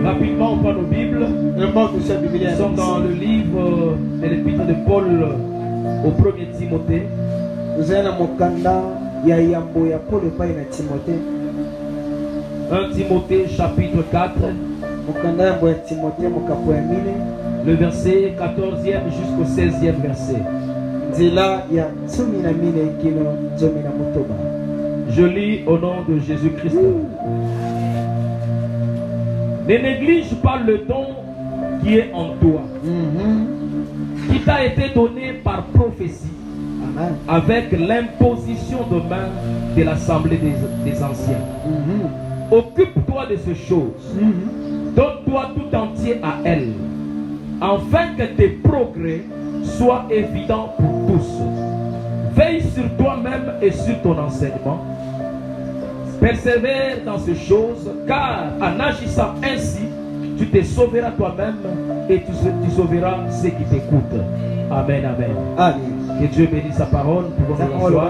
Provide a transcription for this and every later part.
Rapidement, on prend nos Bibles. Nous sommes dans le livre de l'épître de Paul au 1er Timothée. 1 Timothée chapitre 4. Le verset 14e jusqu'au 16e verset. Je lis au nom de Jésus-Christ. Ne néglige pas le don qui est en toi, qui t'a été donné par prophétie, avec l'imposition de main de l'assemblée des anciens. Occupe-toi de ces choses. Donne-toi tout entier à elle, afin que tes progrès soient évidents pour tous. Veille sur toi-même et sur ton enseignement. Persévère dans ces choses, car en agissant ainsi, tu te sauveras toi-même et tu sauveras ceux qui t'écoutent. Amen, amen. Amen. Que Dieu bénisse sa parole pour votre joie.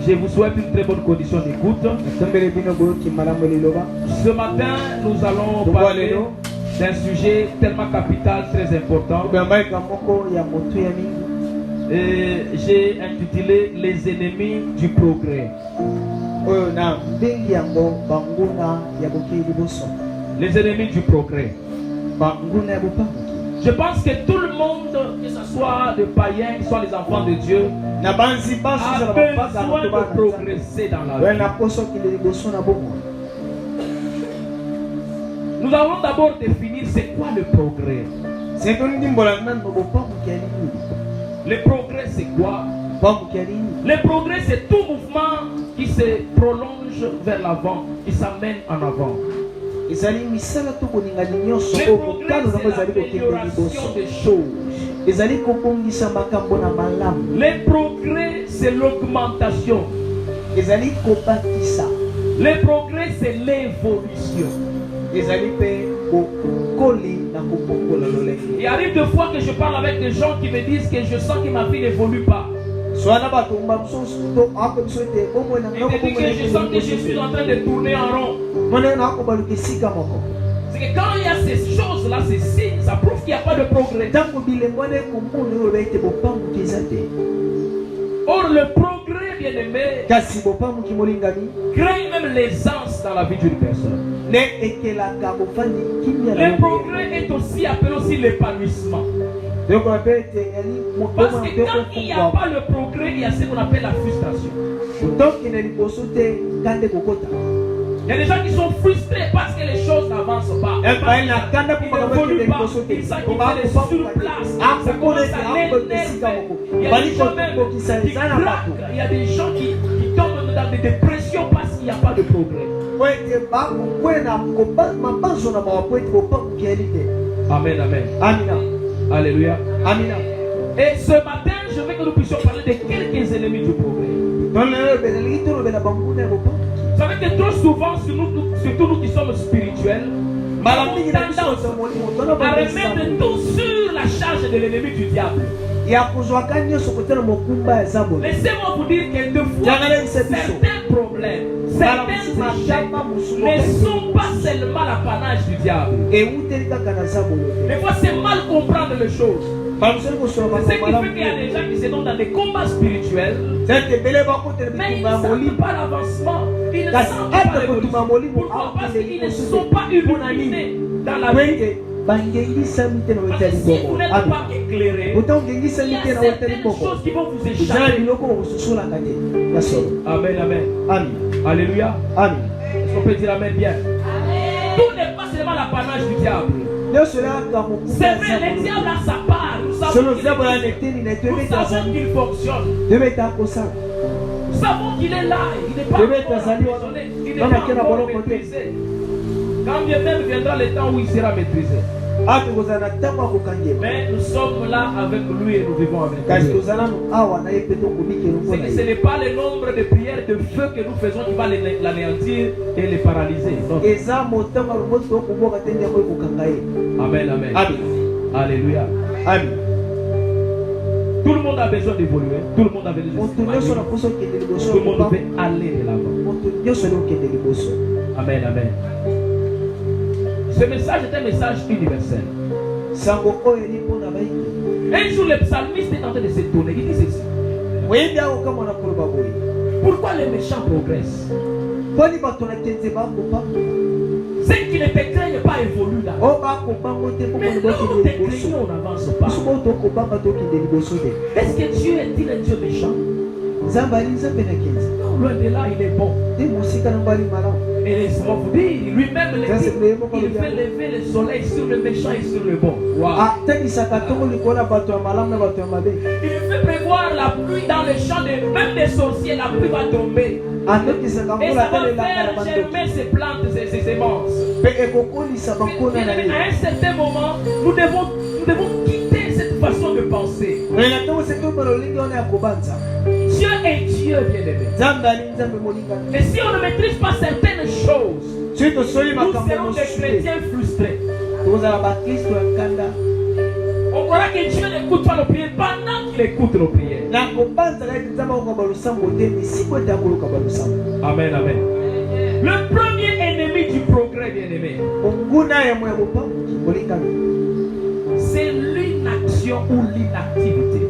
Je vous souhaite une très bonne condition d'écoute. Ce matin, nous allons parler d'un sujet tellement capital, très important. J'ai intitulé Les ennemis du progrès. Les ennemis du progrès. Je pense que tout le monde, que ce soit des païens, que ce soit les enfants de Dieu, a besoin de progresser dans la vie. Nous allons d'abord définir c'est quoi le progrès. Le progrès c'est quoi? Le progrès c'est tout mouvement qui se prolonge vers l'avant, qui s'amène en avant. Le progrès c'est l'amélioration des choses. Le progrès c'est l'augmentation. Le progrès c'est l'évolution. Il arrive de fois que je parle avec des gens qui me disent que je sens que ma vie n'évolue pas. Il te dit que je sens que je suis en train de tourner en rond. C'est que quand il y a ces choses-là, ces signes, ça prouve qu'il n'y a pas de progrès. Or, le progrès, bien aimé, crée même l'aisance dans la vie d'une personne. Le progrès est aussi appelé aussi l'épanouissement. Parce que quand il n'y a pas le progrès, il y a ce qu'on appelle la frustration. Il y a des gens qui sont frustrés parce que les choses n'avancent pas. Ils n'évoluent pas. Ils savent qu'ils sont sur place. Ça commence à l'énerver. Il y a des gens même qui craquent. Il y a des gens qui tombent dans des dépressions parce qu'il n'y a pas de progrès. Amen, amen. Amina. Alléluia. Amina. Et ce matin, je veux que nous puissions parler de quelques ennemis du progrès. Vous savez que trop souvent, surtout nous qui sommes spirituels, nous avons tendance à remettre tout sur la charge de l'ennemi du diable. Laissez-moi vous dire que de fois, certains problèmes, certains échecs ne sont pas seulement l'apanage du diable. Des fois, c'est mal comprendre les choses. C'est ce qui fait qu'il y a des gens qui se donnent dans des combats spirituels, mais ils ne sentent pas l'avancement. Ils ne sentent pas l'évolution. Pourquoi? Parce qu'ils ne sont pas illuminés dans la vie. Parce que si vous n'êtes pas éclairé, il y a certaines choses qui vont vous échapper. Amen, amen. Amen. Alléluia. Amen. Est-ce qu'on peut dire amen bien? Amen. Tout n'est pas seulement l'apanage du diable. C'est vrai, le diable a sa part. Nous savons qu'il fonctionne. Nous savons qu'il est là. Il n'est pas emprisonné. Il n'est pas encore maîtrisé. Quand bien même viendra le temps où il sera maîtrisé. Mais nous sommes là avec lui et nous vivons avec lui. Ce n'est pas le nombre de prières de feu que nous faisons qui va l'anéantir et les paralyser. Amen, amen. Amen. Alléluia. Amen. Tout le monde a besoin d'évoluer. Tout le monde a besoin d'évoluer. Tout le monde veut aller de l'avant. Amen, amen. Ce message est un message universel. Un jour, le psalmiste est en train de s'étonner. Il dit ceci. Pourquoi les méchants progressent? Ceux qui ne te craignent pas évoluent là. Mais nous te craignons, on n'avance pas. Est-ce que Dieu est-il un Dieu méchant? Non, loin de là, il est bon. Et laisse-moi vous dire, lui-même il fait lever le soleil sur le méchant et sur le bon. Wow. Il fait prévoir la pluie dans les champs, même des sorciers, la pluie va tomber. Et ça va faire germer ses plantes, ses semences. Mais à un certain moment, nous devons quitter cette façon de penser. Dieu est Dieu, bien-aimé. Et si on ne maîtrise pas certaines choses, nous serons des chrétiens frustrés. On croira que Dieu n'écoute pas nos prières pendant qu'il écoute nos prières. Amen, amen. Le premier ennemi du progrès, bien-aimé, c'est l'inaction ou l'inactivité.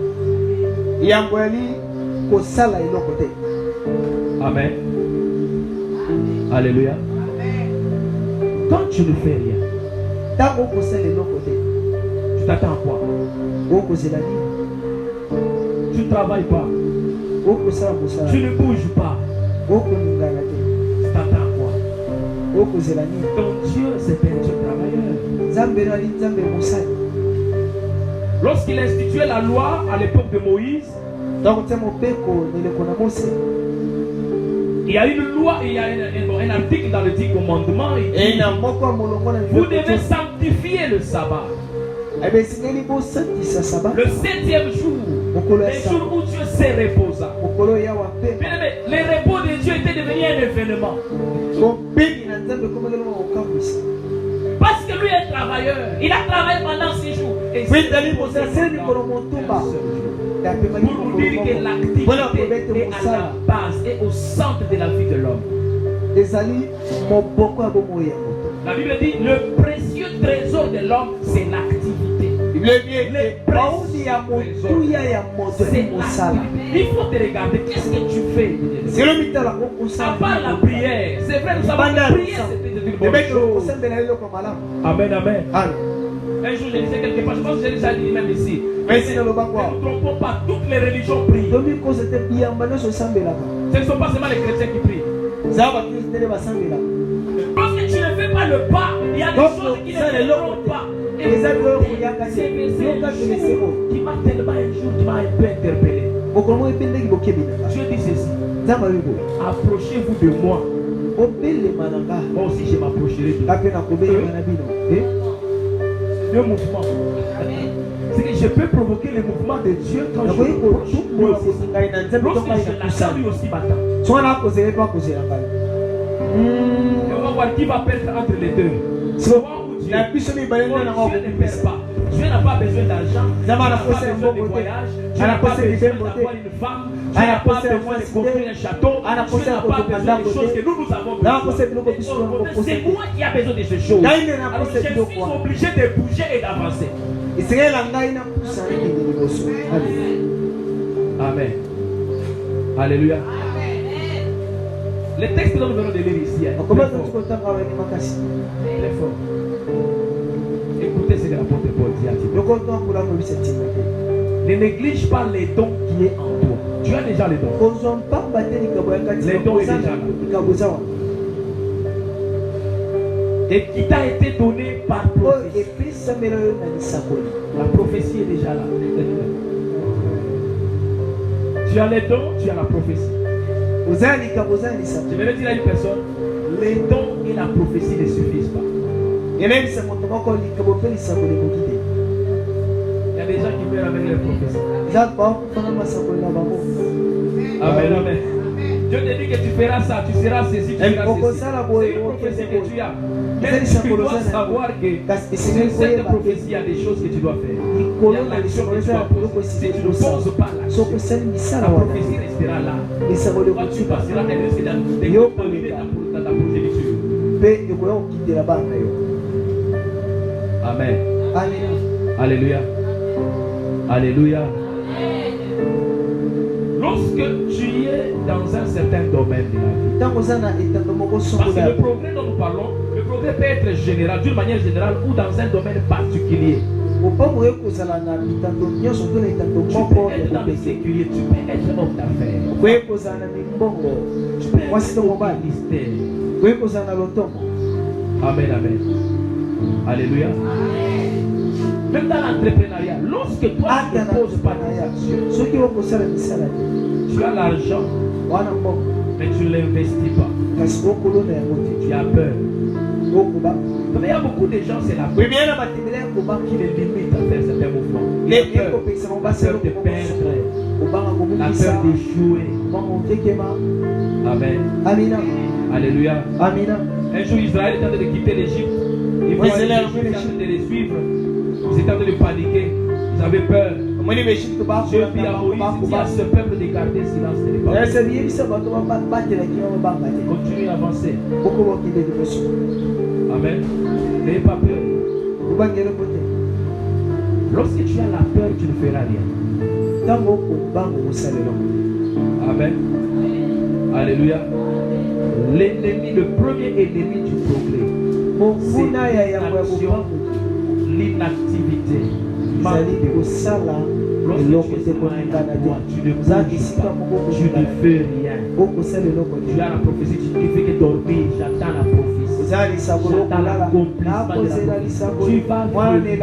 Amen. Alléluia. Quand tu ne fais rien, tu t'attends à quoi? Tu ne travailles pas. Tu ne bouges pas. Tu t'attends à quoi? Ton Dieu, c'est un Dieu travailleur. Lorsqu'il instituait la loi à l'époque de Moïse, il y a une loi, il y a un article dans le 10 commandements. Vous devez sanctifier le sabbat. Le 7e jour, le jour où Dieu s'est reposé. Le repos de Dieu était devenu un événement. Parce que lui est travailleur. Il a travaillé pendant 6 jours. Et pour vous dire que l'activité est à la base et au centre de la vie de l'homme. La Bible dit le précieux trésor de l'homme, c'est l'activité. Il faut te regarder. Qu'est-ce que tu fais? À part la prière. C'est vrai, nous avons prié, c'était une bonne chose. Amen, amen. Un jour, je disais quelque part, je pense que j'ai déjà dit même ici. Mais ne nous trompons pas, toutes les religions prient. Ce ne sont pas seulement les chrétiens qui prient. Parce que tu ne fais pas le pas, il y a des choses qui ne se font pas. Et c'est un jour qui m'a tellement un jour qui m'a un peu interpellé. Dieu dit ceci. Approchez-vous de moi. Moi aussi je m'approcherai de vous. Deux mouvements. C'est que je peux provoquer le mouvement de Dieu quand je m'approche. Lorsque je l'attends, lui aussi m'attend. Et on va voir qui va perdre entre les deux. Dieu ne perd pas. Dieu n'a pas besoin d'argent. Dieu n'a pas besoin de voyage. Dieu n'a pas besoin d'avoir une femme. Dieu n'a pas besoin de construire un château. Dieu n'a pas besoin des choses que nous avons besoin. C'est moi qui ai besoin de ces choses. Alors je suis obligé de bouger et d'avancer. Amen. Alléluia. Le texte que nous venons de lire ici est très fort. Écoutez ce que l'apôtre Paul dit à Timothée. Ne néglige pas les dons qui est en toi. Tu as déjà les dons. Les dons est déjà là. Et qui t'a été donné par prophétie. La prophétie est déjà là. Tu as les dons, tu as la prophétie. Je vais le dire à une personne, les dons et la prophétie ne suffisent pas. Il y a des gens qui meurent avec les prophéties. Amen, amen. Dieu te dit que tu feras ça, tu seras saisi, tu seras saisi. C'est une prophétie que tu as. Mais tu dois savoir que cette prophétie, il y a des choses que tu dois faire. Il y a l'action que tu dois poser. Si tu ne poses pas l'action, la prophétie restera là. Quand tu passeras, elle risque d'être dans ta progéniture. Amen. Amen. Alléluia. Alléluia. Lorsque tu es dans un certain domaine de la vie, parce que le progrès dont nous parlons, le progrès peut être général, d'une manière générale ou dans un domaine particulier. Tu peux être dans le sécurier, tu peux être homme d'affaires, tu peux être ministère. Amen, amen. Alléluia. Même dans l'entrepreneuriat, lorsque toi tu ne poses pas d'action, tu as l'argent, mais tu ne l'investis pas. Tu as peur. Il y a beaucoup de gens, c'est la peur qui les limite à faire certains mouvements. La peur de perdre, la peur d'échouer. Amen. Alléluia. Un jour, Israël est en train de quitter l'Égypte. Ils voyaient les Égyptiens en train de les suivre. Ils étaient en train de paniquer. Ils avaient peur. Dieu dit à Moïse, dit à ce peuple de garder silence. Continue à avancer. Amen. N'ayez pas peur. Lorsque tu as la peur, tu ne feras rien. Amen. Alléluia. L'ennemi, le premier ennemi du progrès, c'est l'inaction, l'inactivité. Lorsque tu es loin de toi, tu ne bouges pas, tu ne fais rien. Tu as la prophétie, tu ne fais que dormir, j'attends la prophétie. J'attends l'accomplissement de la prophétie. Tu vas voir les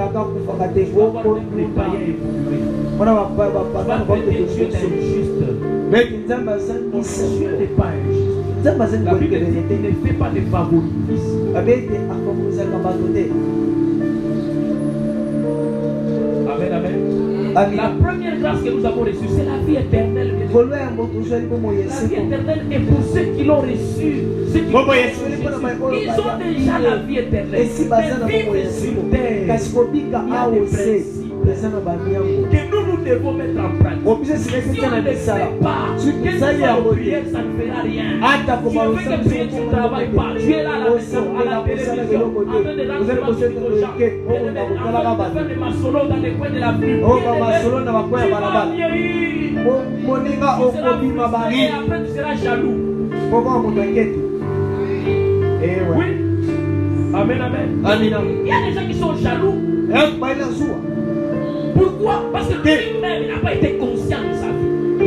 païens évoluer. Tu vas voir que Dieu est injuste. Mais Dieu n'est pas injuste. La Bible dit qu'il ne fait pas de favoritisme. Amen, amen. La première grâce que nous avons reçue, c'est la vie éternelle. La vie éternelle est pour ceux qui l'ont reçue. Ceux qui l'ont reçue. Ils ont déjà la vie éternelle. Mais vivre sur terre, il y a des principes que nous devons mettre en pratique. Si on ne le fait pas, quelle soit la prière, ça ne fera rien. Tu veux que prier, tu ne travailles pas. Tu es là à la maison, à la télévision, en train de lancer aux gens, en train de faire des maçonneaux dans les coins de la rue. Tu vas vieillir. Tu seras frustré et après tu seras jaloux. Oui. Amen, amen. Il y a des gens qui sont jaloux. Pourquoi? Parce que lui-même n'a pas été conscient de sa vie.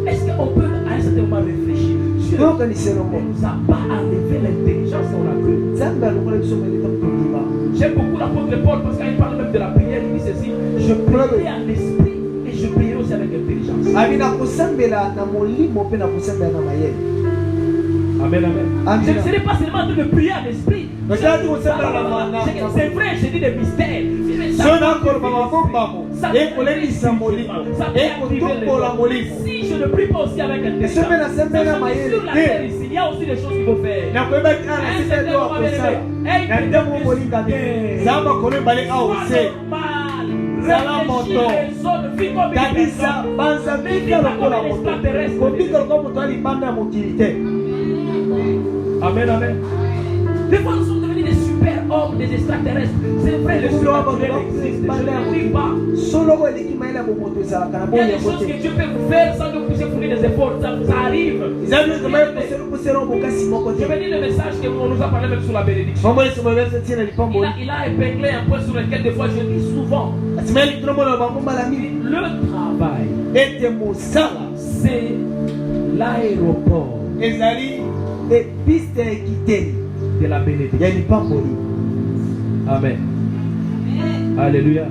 Est-ce qu'on peut à un certain moment réfléchir? Dieu ne nous a pas enlevé l'intelligence, on l'a cru. J'aime beaucoup l'apôtre Paul parce qu'il parle même de la prière. Il dit ceci: je prierai en esprit et je prierai aussi avec intelligence. Amen, amen. Je ne serai pas seulement en train de prier en esprit. C'est vrai, j'ai dit des mystères. Si je ne prie pas aussi avec intelligence, sur la terre ici, il y a aussi des choses qu'il faut faire. Amen, amen. Des fois nous sommes devenus des super hommes, des extraterrestres. C'est vrai, le surnaturel existe. Je ne dis pas. Il y a des choses que Dieu peut vous faire sans que vous puissiez fournir des efforts. Ça arrive. Je vais dire le message qu'on nous a parlé même sur la bénédiction. Il a épinglé un point sur lequel des fois je dis souvent. Le travail, c'est l'aéroport de la bénédiction. Amen. Alléluia.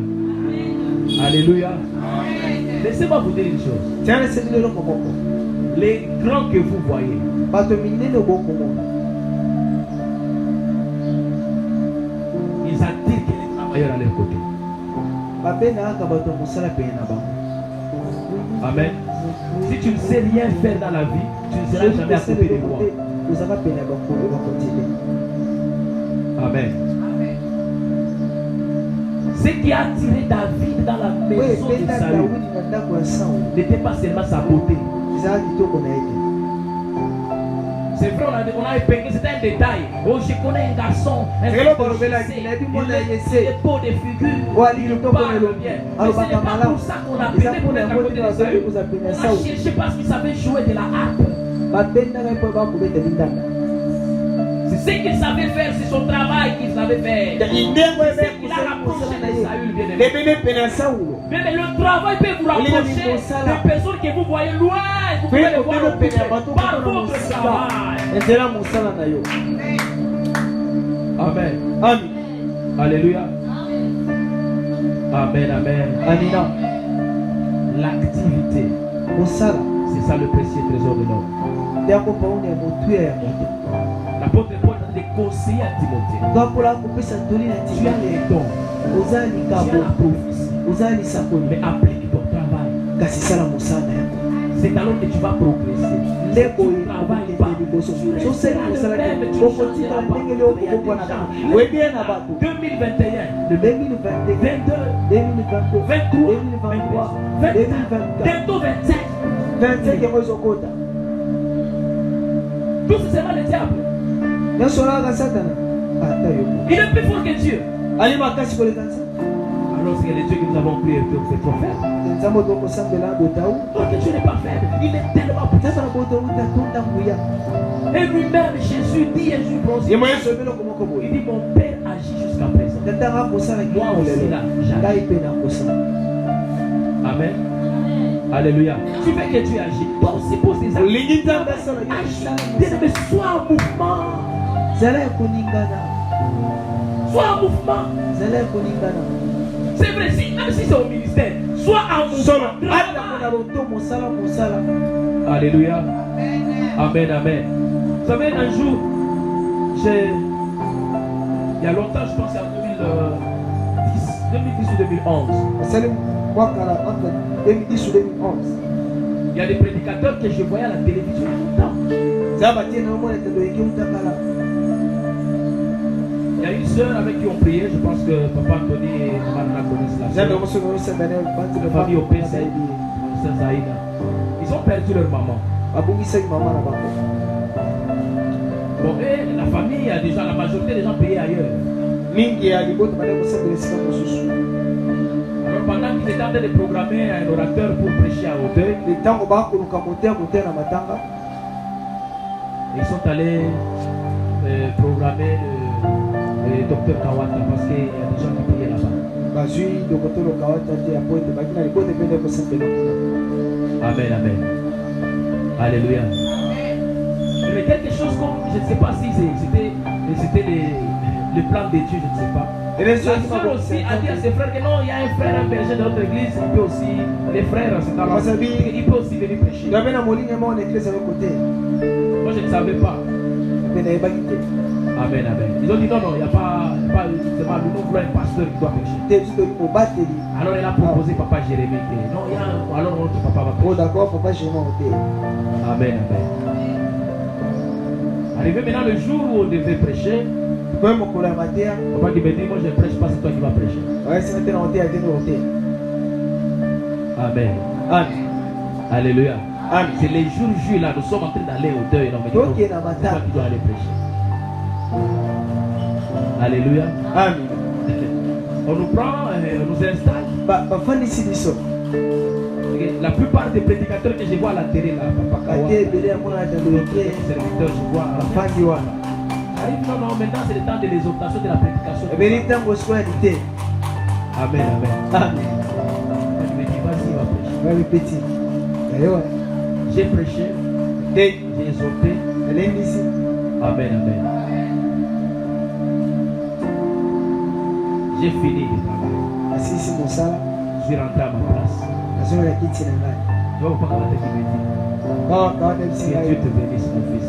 Alléluia. Laissez-moi vous dire une chose. Les grands que vous voyez, ils attirent que les travailleurs à leur côté. Amen. Si tu ne sais rien faire dans la vie, tu ne seras jamais à côté de moi. Amen. Ce qui a attiré David dans la maison de Saül n'était pas seulement sa beauté. C'est vrai, on a épinglé, c'était un détail. Oh, je connais un garçon, il est beau de figure, il parle bien. Mais ce n'est pas pour ça qu'on a appelé pour être à côté de Saül. On a cherché parce qu'il savait jouer de la harpe. C'est ce qu'il savait faire, c'est son travail qu'il savait faire. C'est ce qu'il a rapproché de Saül, bien aimé. Mais le travail peut vous rapprocher des personnes que vous voyez loin. Vous pouvez les voir au pays par votre travail. Amen. Amen. Alléluia. Amen, amen. Amina. L'activité, c'est ça le précieux trésor de l'homme. L'apôtre Paul a des conseillers à Timothée. Tu as les dons, tu as la prophétie, mais applique ton travail. C'est alors que tu vas progresser. Tu travailles pas. Tu seras le même, tu changeras pas. Il y a des gens, 2021, 2022, 23, 23, 24, bientôt 25. Tout c'est seulement le diable. Il est plus fort que Dieu. Alors c'est le Dieu que nous avons prié, c'est trop faible. Donc Dieu n'est pas faible, il est tellement puissant. Et lui-même, Jésus dit, il dit, mon Père agit jusqu'à présent. Moi aussi là, j'agis. Amen. Alléluia. Tu veux que Dieu agisse. Toi aussi pose des actes. Agis. Sois en mouvement. Sois en mouvement. C'est vrai, même si c'est au ministère, sois en mouvement. Alléluia. Amen, amen. Vous savez, un jour, il y a longtemps, je pense en 2010 ou 2011. 2010 ou 2011. Il y a des prédicateurs que je voyais à la télévision longtemps. Il y a une sœur avec qui on priait, je pense que Papa Anthony et Maman connaissent la famille au PC, sœur Zaïda. Ils ont perdu leur maman. Bon, et la famille, il y a déjà la majorité des gens payés ailleurs. Alors pendant qu'ils étaient en train de programmer un orateur pour prêcher à Auteuil, ils sont allés programmer le docteur Kawata parce qu'il y a des gens qui payaient là-bas. Amen, amen. Alléluia. Mais quelque chose comme, je ne sais pas si c'était les plans de Dieu, je ne sais pas. La sœur aussi a dit à ses frères que non, il y a un frère, un berger de notre église, il peut aussi, les frères, c'est dans il peut aussi venir prêcher. Moi je ne savais pas. Amen, amen. Ils ont dit non, il n'y a pas justement, nous voulons un pasteur qui doit prêcher. Alors elle a proposé Papa Jérémie. Non, il y a, alors notre papa va prêcher. Oh d'accord, Papa Jérémie. Amen, amen. Arrivé maintenant le jour où on devait prêcher, Papa qui me dit, moi je ne prêche pas, c'est toi qui vas prêcher. Amen. Amen. Alléluia. Amen. C'est les jours là, nous sommes en train d'aller au deuil. C'est toi qui dois aller prêcher. Alléluia. Amen. On nous prend, on nous installe. La plupart des prédicateurs que je vois à la télé, là, Papa Kawa, serviteurs, je vois à la fin. Arrive, non, maintenant c'est le temps de l'exhortation de la prédication. Amen, amen. Amen. Je me dis, vas-y, va prêcher. J'ai prêché, j'ai exhorté. Amen, amen. J'ai fini le travail. Je suis rentré à ma place. Je ne vois pas comment tu me dis. Que Dieu te bénisse, mon fils.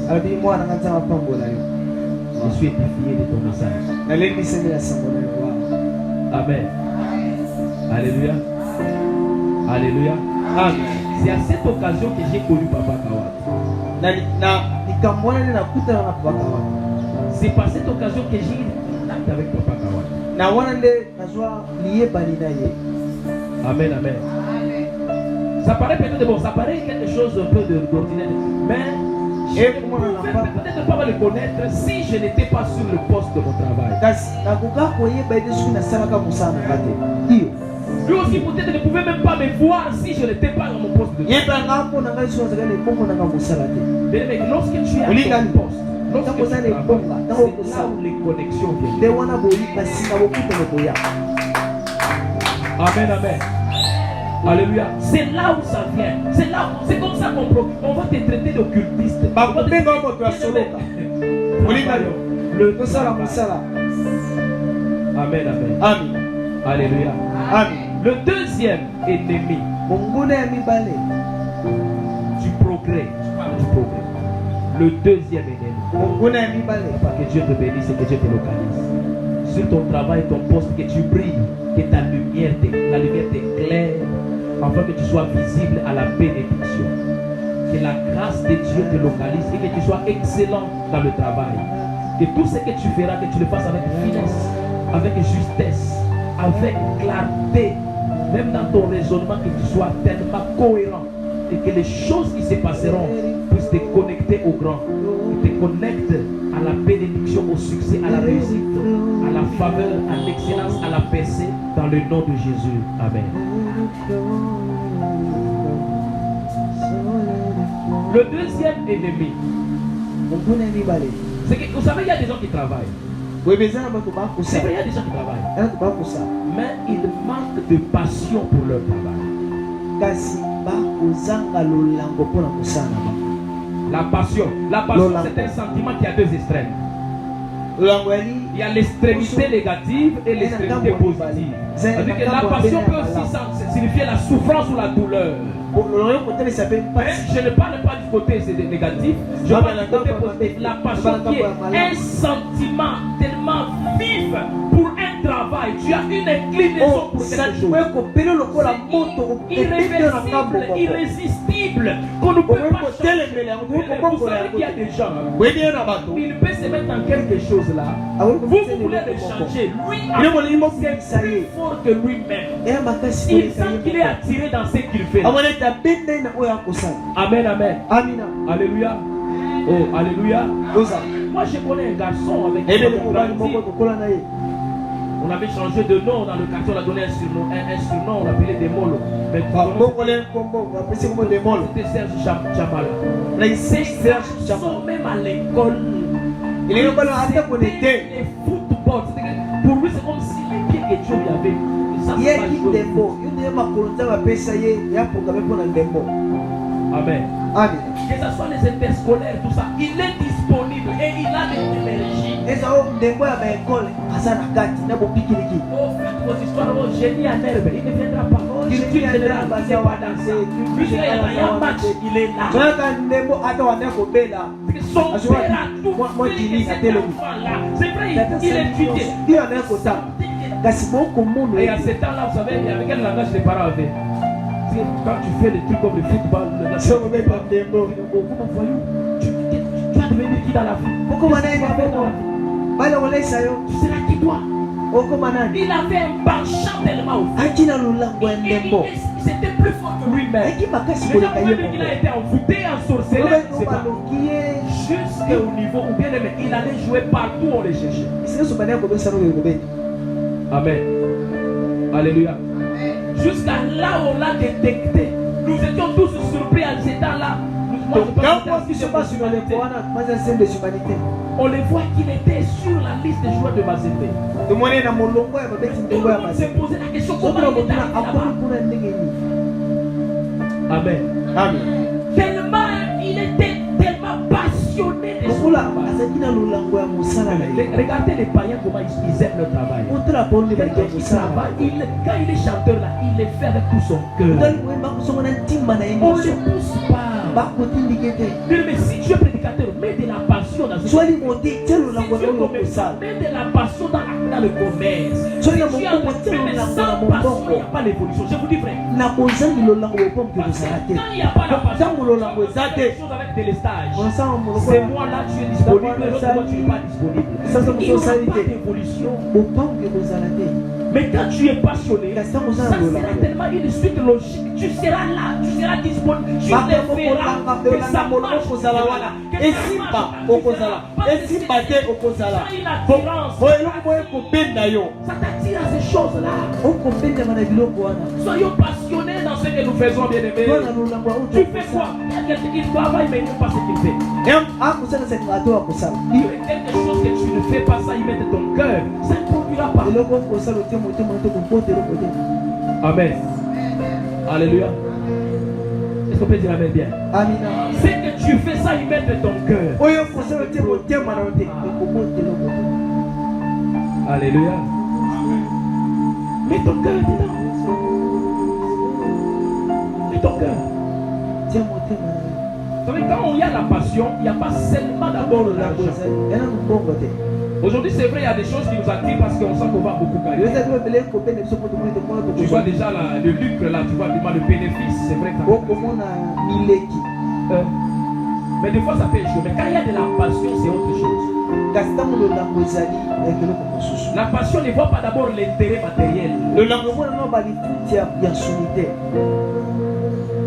Je suis édifié de ton message. Amen. Alléluia. Alléluia. Amen. C'est à cette occasion que j'ai connu Papa Kawat. C'est par cette occasion que j'ai eu contact avec Papa Kawat. Amen, amen. Ça paraît peut-être bon, ça paraît quelque chose un peu d'ordinaire, mais je ne pouvais peut-être pas le connaître si je n'étais pas sur le poste de mon travail. Lui aussi peut-être ne pouvait même pas me voir si je n'étais pas dans mon poste de travail. Mais lorsque tu es à ton poste, lorsque tu travailles, c'est là où les connexions viennent. Amen, amen. Alléluia. C'est là où ça vient. C'est là, c'est comme ça qu'on va te traiter d'occultiste. Amen, amen. Amen. Alléluia. Amen. Le deuxième ennemi du progrès. Du progrès. Le deuxième ennemi. Que Dieu te bénisse et que Dieu te localise. Sur ton travail, ton poste, que tu brilles, que ta lumière, la lumière t'éclaire, afin que tu sois visible à la bénédiction. Que la grâce de Dieu te localise et que tu sois excellent dans le travail. Que tout ce que tu feras, que tu le fasses avec finesse, avec justesse, avec clarté, même dans ton raisonnement, que tu sois tellement cohérent et que les choses qui se passeront puissent te connecter au grand, te connectent à la bénédiction, au succès, à la réussite, à la faveur, à l'excellence, à la percée, dans le nom de Jésus. Amen. Le deuxième ennemi, c'est que vous savez, il y a des gens qui travaillent. C'est vrai, il y a des gens qui travaillent. Mais ils manquent de passion pour leur travail. La passion, c'est un sentiment qui a deux extrêmes. Il y a l'extrémité négative et l'extrémité positive. C'est-à-dire que la passion peut aussi signifier la souffrance ou la douleur. Mais je ne parle pas du côté négatif, je parle du côté positif. La passion qui est un sentiment tellement vif pour un travail. Tu as une inclinaison pour quelque chose. Irréversible, irrésistible, qu'on ne peut pas changer. Vous savez qu'il y a des gens, il peut se mettre dans quelque chose là. Vous voulez le changer. Lui, c'est plus fort que lui-même. Il sent qu'il est attiré dans ce qu'il fait. Amen, amen. Alléluia. Oh, alléluia. Moi, je connais un garçon avec qui on avait changé de nom dans le quartier, on a donné un surnom, on l'appelait Demolo. Mais c'était Serge Chamala. Ces Serge sont même à l'école. Il est les football. Pour lui, c'est comme si les pieds que Dieu lui avait. Amen. Amen. Que ce soit les interscolaires, tout ça, il est disponible et il a de l'énergie. Au fait, vos histoires, vos génies en herbe, il ne viendra pas. Culture générale, il ne sait pas danser. Puisqu'il y a un match, il est là. Son père a tout fait, cet enfant-là. C'est vrai, il étudiait. Et à ce temps-là, vous savez, avec quel langage les parents avaient? Quand tu fais des trucs comme le football, tu vas devenir qui dans la vie? Tu seras qui toi? Il avait un penchant tellement au fait. C'était plus fort que lui-même. Les gens pouvaient dire qu'il a été envoûté, ensorcelé, c'est pas. Jusqu'au niveau où bien aimé, il allait jouer partout où on les cherchait. Amen. Alléluia. Jusqu'à là où on l'a détecté. Nous étions tous surpris à ce temps-là. On les voit qu'il était sur la liste des joueurs de Mazembe. Tout le monde s'est posé la question comment il est arrivé là-bas. Amen. Amen. Tellement il était tellement passionné de son travail. Regardez les païens comment ils aiment leur travail. Quand il est chanteur là, il le fait avec tout son cœur. On ne le pousse pas. Mais si tu es prédicateur, mets de la passion dans ce que tu fais. Si tu es commerçant, mets de la passion dans le commerce. Si tu es sans passion, il n'y a pas d'évolution. Je vous dis vrai. Quand il n'y a pas la passion, on fait des choses avec des stages. C'est moi là, tu es disponible, l'autre moi tu n'es pas disponible. Il n'y aura pas d'évolution. Mais quand tu es passionné, ça sera tellement une suite logique. Tu seras là, tu seras disponible. Tu le feras. Que ça marche. Que ça marche. Ça t'attire à ces choses-là. Soyons passionnés dans ce que nous faisons, bien-aimés. Tu fais quoi? Il y a quelqu'un qui travaille, mais il n'aime pas ce qu'il fait. Il y a quelque chose que tu ne fais pas, ça y met de ton cœur. Ça ne produira pas. Amen. Alléluia. Est-ce qu'on peut dire amen bien? Amen. C'est que tu fais ça, il met de ton cœur. Alléluia. Mets ton cœur dedans. Mets ton cœur. Vous savez, quand il y a la passion, il n'y a pas seulement d'abord l'argent. Aujourd'hui, c'est vrai, il y a des choses qui nous attirent parce qu'on sent qu'on va beaucoup gagner. Tu vois déjà le lucre là, tu vois le bénéfice, c'est vrai. Mais des fois ça peut échouer. Mais quand il y a de la passion, c'est autre chose. La passion ne voit pas d'abord l'intérêt matériel.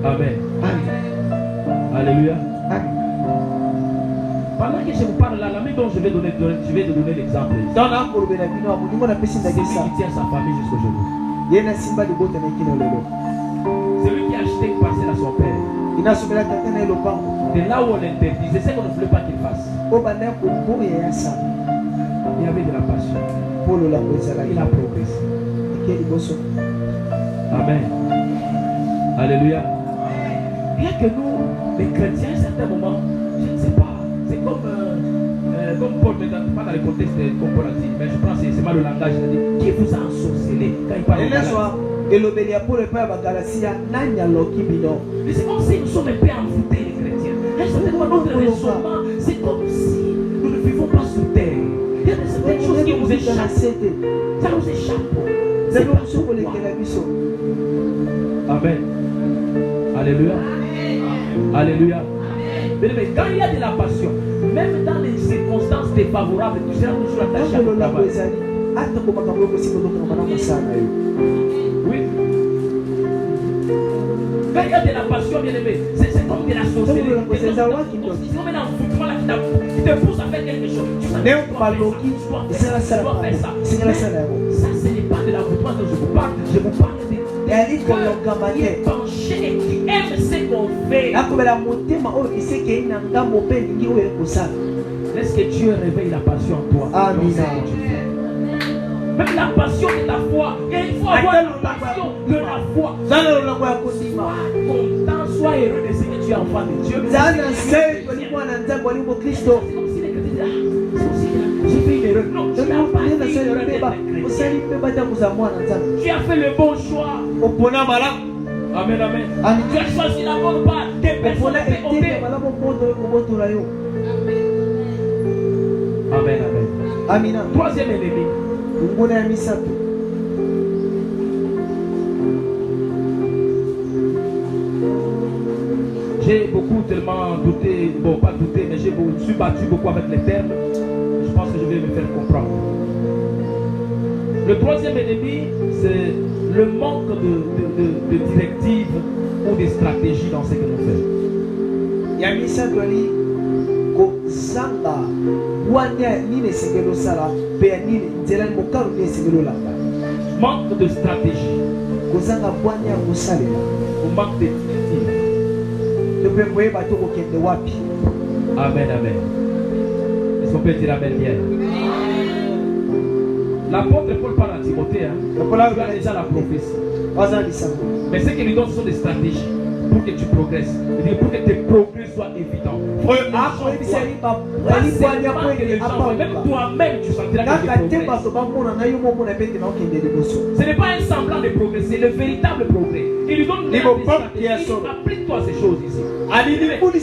Amen. Alléluia. Pendant que je vous parle là, l'ami dont je vais donner l'exemple. C'est lui qui tient sa famille jusqu'aujourd'hui. C'est lui qui a acheté une parcelle à son père. De là où on l'interdisait, c'est qu'on ne voulait pas qu'il fasse. Il y avait de la passion. Il a progressé. Amen. Alléluia. Bien que nous, les chrétiens, à un certain moment, je ne sais pas, c'est comme Paul, pas dans le contexte comme Paul a dit, mais je pense que c'est mal le langage, il a dit, qui vous a ensorcelé quand il parle de la mais c'est comme si nous sommes un peu envoûtés, les chrétiens. À un certain moment, notre raisonnement, c'est comme si nous ne vivons pas sur terre. Il y a certaines choses qui nous échappent. Ça nous échappe. C'est pas sur quoi. Amen. Alléluia. Alléluia. Mais quand il y a de la passion, même dans les circonstances défavorables, tu seras toujours attaché à ton travail. Oui. Quand il y a de la passion, bien aimé, c'est comme de la sorcellerie. C'est comme un envoûtement qui te pousse à faire quelque chose. Tu dois faire ça. Ça, ce n'est pas de l'envoûtement dont je vous parle. Je vous parle de qui est penché et qui aime ce qu'on fait. Laisse que Dieu réveille la passion en toi. Amen. Même la passion de ta foi. Et il faut avoir la passion de la foi. Content, sois heureux de ce que tu es enfant de Dieu. J'ai fait une erreur. Non, tu n'as pas fait une erreur d'être chrétien. Tu as fait le bon choix. Amen, amen. Tu as choisi la bonne part. Des personnes ont été. Amen, amen. Amen. Troisième ennemi. J'ai beaucoup tellement douté, bon pas douté, mais je suis battu beaucoup avec les termes. Je pense que je vais me faire comprendre. Le troisième ennemi, c'est le manque de directives ou de stratégies dans ce que nous faisons. Manque de stratégie. Ou manque de directives. Amen, amen. Est-ce qu'on peut dire amen bien? L'apôtre Paul parle à Timothée. Tu as déjà la prophétie. Mais ce qu'il lui donne, ce sont des stratégies pour que tu progresses. Pour que tes progrès soient évidents. Même toi-même, tu sentiras que tu progresses. Ce n'est pas un semblant de progrès, c'est le véritable progrès. Il lui donne des stratégies. Applique-toi ces choses ici. Écoutez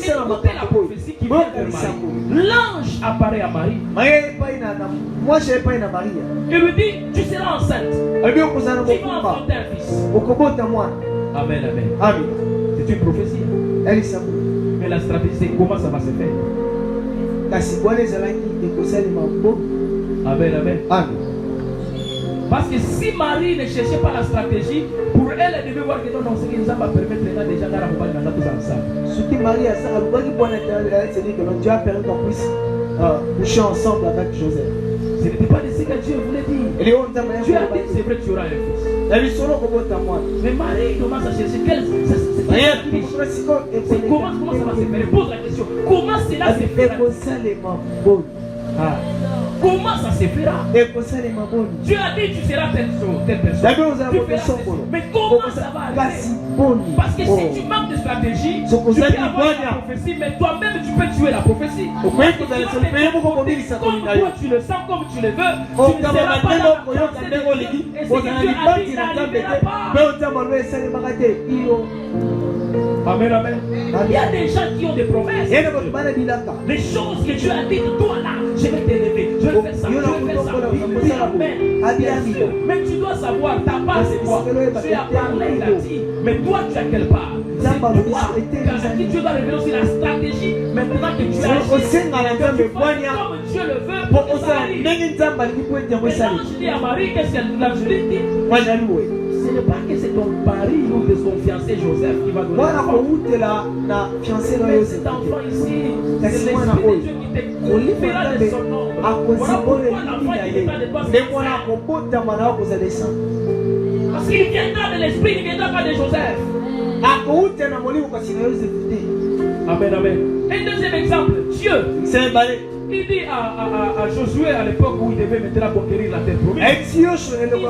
la prophétie qui vient de Marie. L'ange apparaît à Marie. Il lui dit, tu seras enceinte. Tu vas enfanter un fils. Amen, amen. Amen. C'est une prophétie. Mais la stratégie, c'est comment ça va se faire. Amen, amen. Parce que si Marie ne cherchait pas la stratégie, pour elle, elle devait voir que non, ce qui nous a pas permettre là déjà dans la compagnie, nous tous ensemble. Ce qui Marie a ça, c'est dit que Dieu a permis qu'on puisse coucher ensemble avec Joseph. Ce n'était pas de ce que Dieu voulait dire. Dieu a dit, c'est vrai, tu auras un fils. Mais Marie commence à chercher quel. Comment ça va se faire? Pose la question. Comment cela se fera? Comment ça se fera? Dieu a dit tu seras telle personne. Mais comment ça va arriver? Parce que si tu manques de stratégie, tu peux avoir la prophétie, mais toi-même tu peux tuer la prophétie. Comme toi tu le sens, comme tu le veux, tu ne seras pas là. Et ce que Dieu a dit n'arrivera pas. Amen, amen. Il y a des gens qui ont des promesses. Les choses que Dieu a dit, toi là, je vais t'élever, je vais faire ça, je vais faire ça. Oui, amen. Bien sûr. Mais tu dois savoir, ta base c'est quoi? Tu as parlé, il a dit. Mais toi, tu as quelle part? C'est toi. Car si Dieu doit révéler aussi la stratégie, maintenant que tu as agi, comme Dieu le veut, pour que ça arrive. L'ange dit à Marie, qu'est-ce que l'ange dit? Ce n'est pas que c'est ton mari ou de son fiancé Joseph qui va donner l'enfant. Mais cet enfant ici, c'est l'Esprit de Dieu qui te conférera de son nom. Voilà pourquoi l'enfant qui dépend de toi, c'est ça. Parce qu'il viendra de l'Esprit, il ne viendra pas de Joseph. Amen, amen. Un deuxième exemple, Dieu. Il dit à Josué à l'époque où il devait maintenant conquérir la terre promise. Ils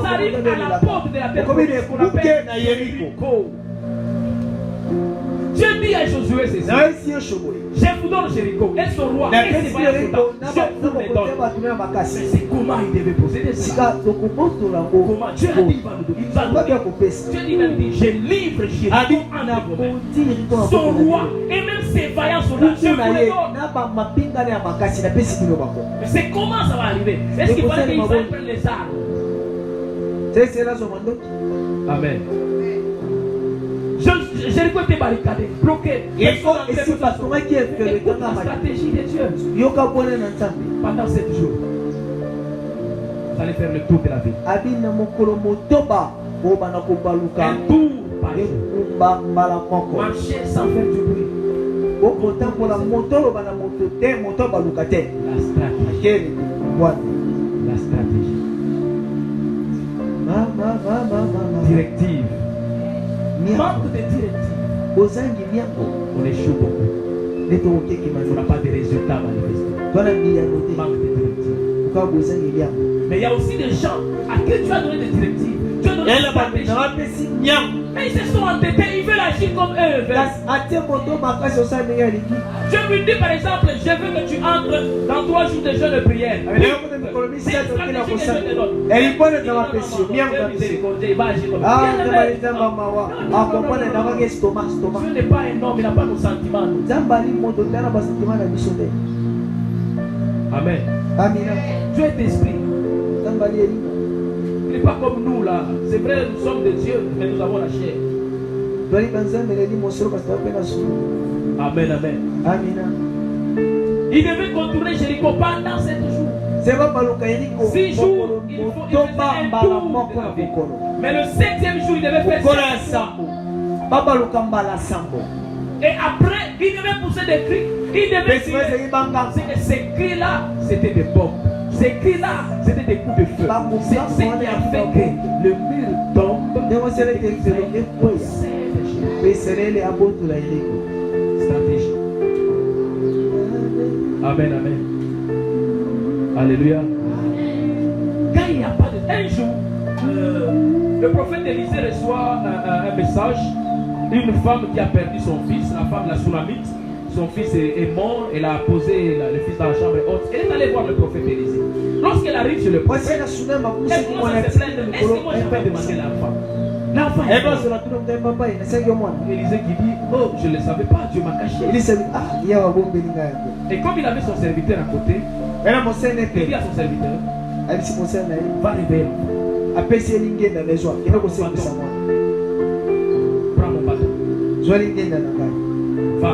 arrivent à la porte de la terre promise qu'on appelle Jéricho. Dieu dit à Josué, c'est ça. Je vous donne Jéricho et son roi et ses vaillants soldats. Je vous les donne. Mais c'est comment il devait posséder ça. Comment Dieu a dit, il va nous donner. Dieu dit, je livre Jéricho en vos mains. Son roi et même ses vaillants soldats. Je vous les donne. Mais c'est comment ça va arriver? Est-ce qu'il fallait qu'Israël prenne les armes? Amen. Jéricho était barricadé, bloqué. Écoute la stratégie de Dieu. Pendant 7 jours, vous allez faire le tour de la ville. Un tour par jour. Marcher sans faire du bruit. La stratégie. Directive. Manque de directive. On échoue beaucoup. On n'a pas de résultats manifestés. Manque de directive. Mais il y a aussi des gens à qui tu as donné des directives. Tu as donné des stratégies. Mais ils se sont entêtés, ils veulent agir comme eux veulent. Je lui dis par exemple, je veux que tu entres dans 3 jours de jeûne de prière. C'est une stratégie que je te donne. Dieu n'est pas un homme, il n'a pas nos sentiments. Amen. Dieu est esprit. Il n'est pas comme nous là. C'est vrai, nous sommes des dieux, mais nous avons la chair. Amen, amen. Il devait contourner Jéricho pendant 7 jours. 6 jours, il faisait un tour de la ville. Mais le 7e jour, il devait faire 7 jours. Et après, il devait pousser des cris. Il devait tirer. Ces cris-là, c'était des bombes. Ces cris-là, c'était des coups de feu. C'est ce qui a fait que le mur tombe. Stratégie. Amen, amen. Alléluia. Quand il n'y a pas de... Un jour, le prophète Élisée reçoit un message. Une femme qui a perdu son fils, la femme, la Sunamite. Son fils est mort, elle a posé le fils dans la chambre haute. Elle est allée voir le prophète Élisée. Lorsqu'elle arrive chez le prophète, elle commence à se plaindre. Est-ce que moi je vais demander l'enfant? L'enfant est mort. Élisée qui dit, oh, je ne le savais pas, Dieu m'a caché. Et comme il avait son serviteur à côté, il dit à son serviteur, va réveiller l'enfant. Prends mon bâton. Va.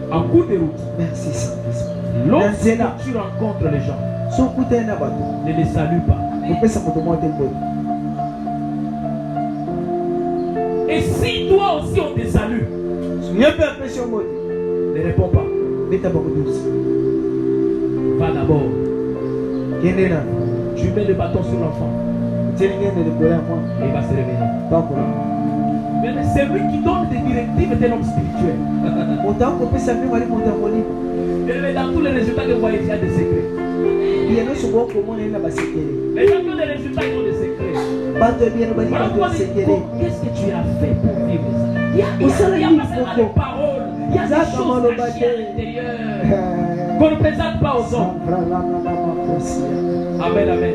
En cours de route. Merci Saint-Esprit. Lorsque tu rencontres les gens, ne les salue pas. Et si toi aussi on te salue, ne réponds pas. Va d'abord. Tu mets le bâton sur l'enfant. Et il va se réveiller. Mais c'est lui qui donne des directives est un homme spirituel. Mais dans tous les résultats que vous voyez, il y a des secrets. Les gens qui ont des résultats, ils ont des secrets. Voilà pourquoi qu'est-ce que tu as fait pour vivre ça? Il y a pas seulement des paroles, il y a des choses cachées à l'intérieur qu'on ne présente pas aux hommes. Amen, amen.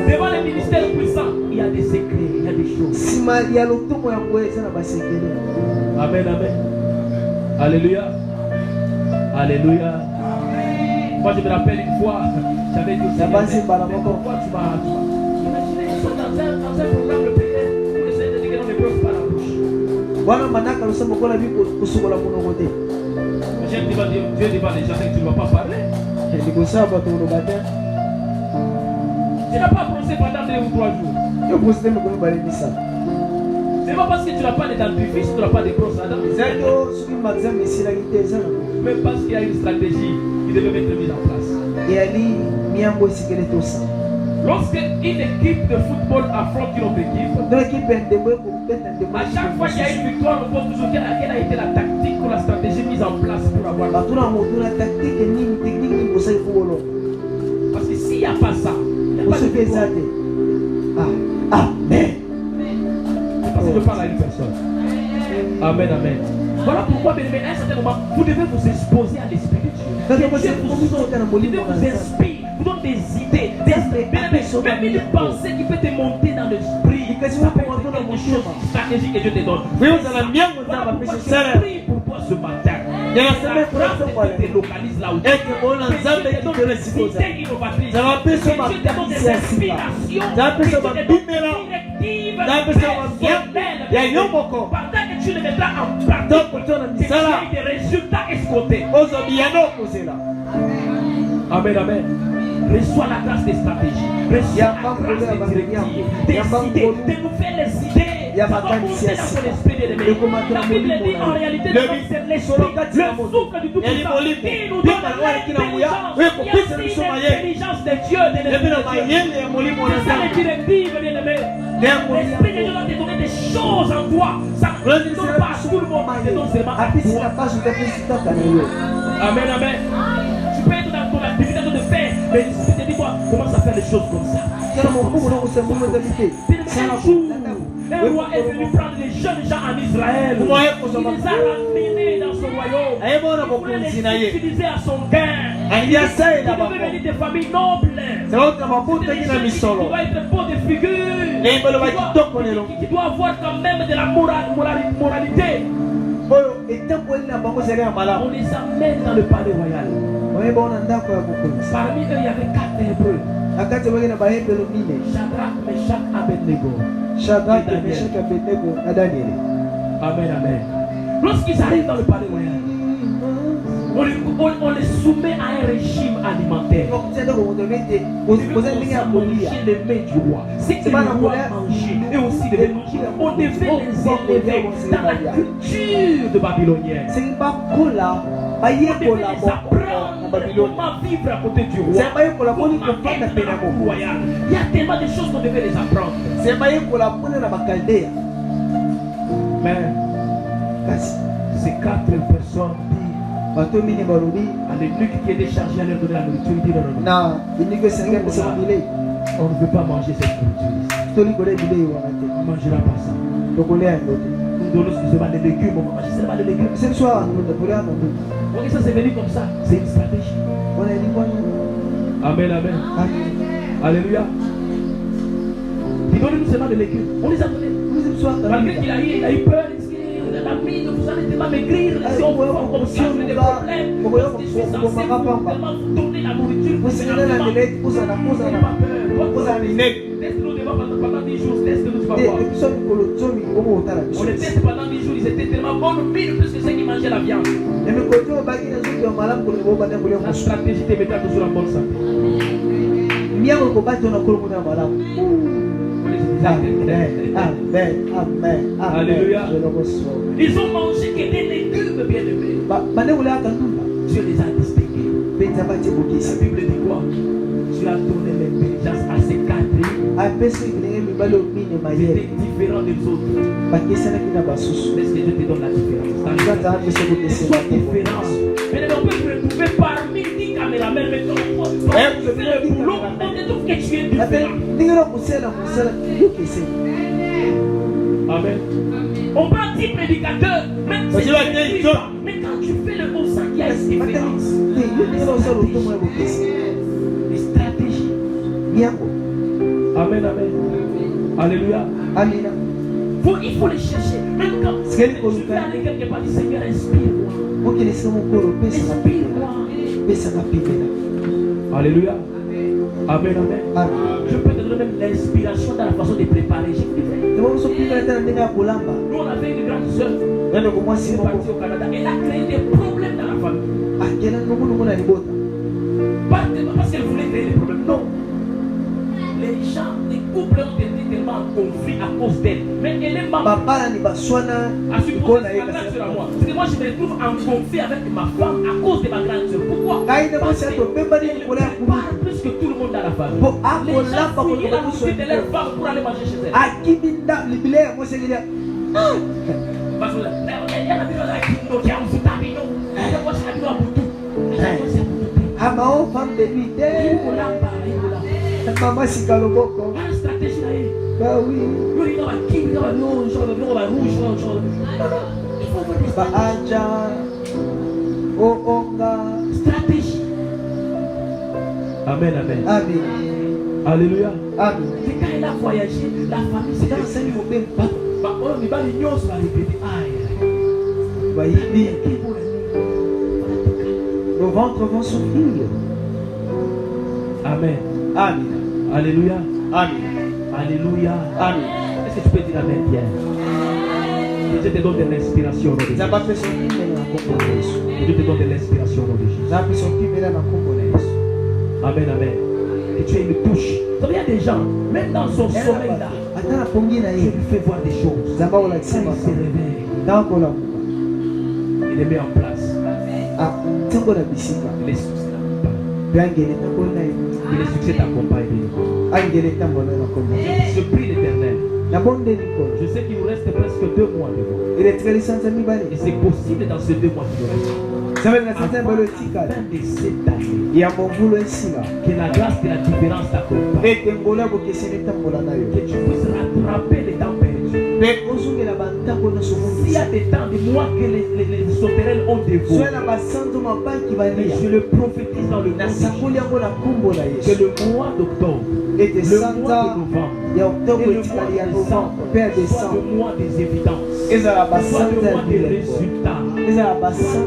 Devant les ministères puissants, il y a des secrets, il y a des choses. Amen, amen. Alléluia. Alléluia. Moi je me rappelle une fois, j'avais dit pourquoi tu m'as imaginé ça dans un programme de prière pour essayer de dire que l'on ne brosse pas la bouche. Dieu dit pas déjà que tu ne vas pas parler. Tu n'as pas brossé pendant 2 ou 3 jours. C'est pas parce que tu n'as pas de dentifrice, tu n'as pas de brosse à dents. Mais parce qu'il y a une stratégie qui devait être mise en place. Lorsque une équipe de football affronte une autre équipe, à chaque fois qu'il y a une victoire, on pose toujours quelle a été la tactique ou la stratégie mise en place pour avoir la victoire. Parce que s'il n'y a pas ça, il n'y a pas de victoire. Amen. Parce que je parle à une personne. Amen, amen. Voilà pourquoi, bien aimé, à un certain moment, vous devez vous exposer à l'Esprit de Dieu. Que Dieu vous inspire, vous donne des idées, même une pensée qui peut te monter dans l'esprit. Ça peut être une chose stratégique que Dieu te donne. Voilà pourquoi je prie pour toi ce matin. Tu te localises là où tu es. Que Dieu te donne des idées innovatrices. Que Dieu te donne des inspirations. Que Dieu te donne des directives personnelles. Pendant que tu le mettras en pratique, tu as des résultats escomptés. Amen, amen. Reçois la grâce des stratégies. Reçois la grâce des directives, des idées, des nouvelles idées. Ça va monter dans ton esprit de l'élevé. La Bible dit en réalité, c'est l'esprit, le souffle du Tout-Puissant qui nous donne l'intelligence. Il y a l'intelligence de Dieu, de l'élevé. C'est ça les directives, bien aimé. L'esprit de Dieu doit te donner des choses en toi. Ça ne te donne pas à tout le monde, il te donne seulement à toi. Amen, amen. Tu peux être dans ton activité de faire, mais l'esprit te dit quoi? Commence à faire les choses comme ça. Un roi est venu prendre les jeunes gens en Israël. Il les a ramenés dans son royaume. Il voulait les utiliser à son gain. Il devait venir des familles nobles. Des gens qui doivent être beaux de figure. Qui doivent avoir quand même de la moralité. On les amène dans le palais royal. Parmi eux, il y avait 4 Hébreux. Shadrach, Meshach, Abednego, Daniel. Amen, amen. Lorsqu'ils arrivent dans le palais royal, on les soumet à un régime alimentaire. On devait manger les mets du roi. C'est que le roi mangeait et aussi devait manger. On devait les élever dans la culture de Babylonienne. On devait les apprendre comment vivre à côté du roi. Comment être dans la cour royale. Il y a tellement de choses qu'on devait les apprendre. Mais ces 4 personnes à l'énuque qui était chargé à leur donner la nourriture, il dit on ne veut pas manger cette nourriture. On ne mangera pas ça. Nous donnons seulement des légumes, on va manger seulement des légumes. Ok, ça c'est venu comme ça, c'est une stratégie. Amen, amen. Alléluia. Il donne seulement des légumes. On les a donnés. Malgré qu'il a eu peur, la mine, vous allez tellement maigrir. Si on veut voir comme ça, j'ai des problèmes. Je suis censé vous tellement vous donner la nourriture. Vous n'avez pas peur. Laisse-nous devant pendant 10 jours. Laisse-nous tu vas voir. On les teste pendant 10 jours. Ils étaient tellement bonnes, mille plus que ceux qui mangeaient la viande. La stratégie te mettra toujours en bonne santé. Amen. Amen. Alléluia. Ils ont mangé que des légumes bien-aimés. Dieu les a distingués. La Bible dit quoi? Tu as donné l'intelligence à ces quatre. C'était différent des autres. Est-ce que Dieu te donne la différence? Sois différent. Mais on peut te retrouver parmi 10 caméramans. Mais quand tu fais le boulot, on te trouve que tu es différent. Amen. On prend 10 prédicateurs. Mais quand tu fais le bon sang, il y a une différence. Les stratégies. Amen, amen. Alléluia. Amen. Il faut les chercher. Même quand tu vas aller quelque part, dis Seigneur, inspire-moi. Inspire-moi. Alléluia. Amen, amen. Je peux te donner même l'inspiration dans la façon de préparer. Je vous dis, nous, on avait une grande soeur. Elle est partie au Canada. Elle a créé des problèmes dans la famille. Pas parce qu'elle voulait créer des problèmes. Non. Les gens, les couples ont été tellement en conflit à cause d'elle. Mais elle est maman. C'est que moi je me retrouve en conflit avec ma femme à cause de ma grande soeur. Pourquoi? Parce qu'elle parle plus que tout le monde dans la famille. Les gens fuient la musique de leur femme pour aller manger chez elle. Parce que elle a dit à Kindo qui a un foutamino. Elle a dit à Boutou. Maman Sikaloboko. Stratégie là. Bah oui. Aja. Onga. Stratégie. Amen, amen. Amen. Alléluia. Amen. C'est quand elle a voyagé, la famille s'est dans un niveau même pas. On ne va pas l'ignorer sur la répéter. Nos ventres vont souffrir. Amen. Amen. Alléluia. Amen. Alléluia. Amen. Est-ce que tu peux dire Amen, Pierre? Dieu te donne de l'inspiration au nom de Jésus. Dieu te donne de l'inspiration au nom de Jésus. Amen, amen. Et tu es une touche. Il y a des gens, même dans son sommeil là, Dieu lui fait voir des choses. Il se réveille. Il les met en place. Les succès t'accompagnent. Et les succès t'accompagnent. Je prie l'Éternel. Je sais qu'il nous reste presque 2 mois devant. Et c'est possible dans ces 2 mois qu'il nous reste. Fin de cette année, que la grâce de la différence t'accompagne. Que tu puisses rattraper les temps perdus. S'il y a des temps, des mois que les sauterelles ont dévoré, je le prophétise dans le nom de Jésus. Que le mois d'octobre, le mois de novembre, et le mois de décembre, soit le mois des évidences, soit le mois des résultats, soit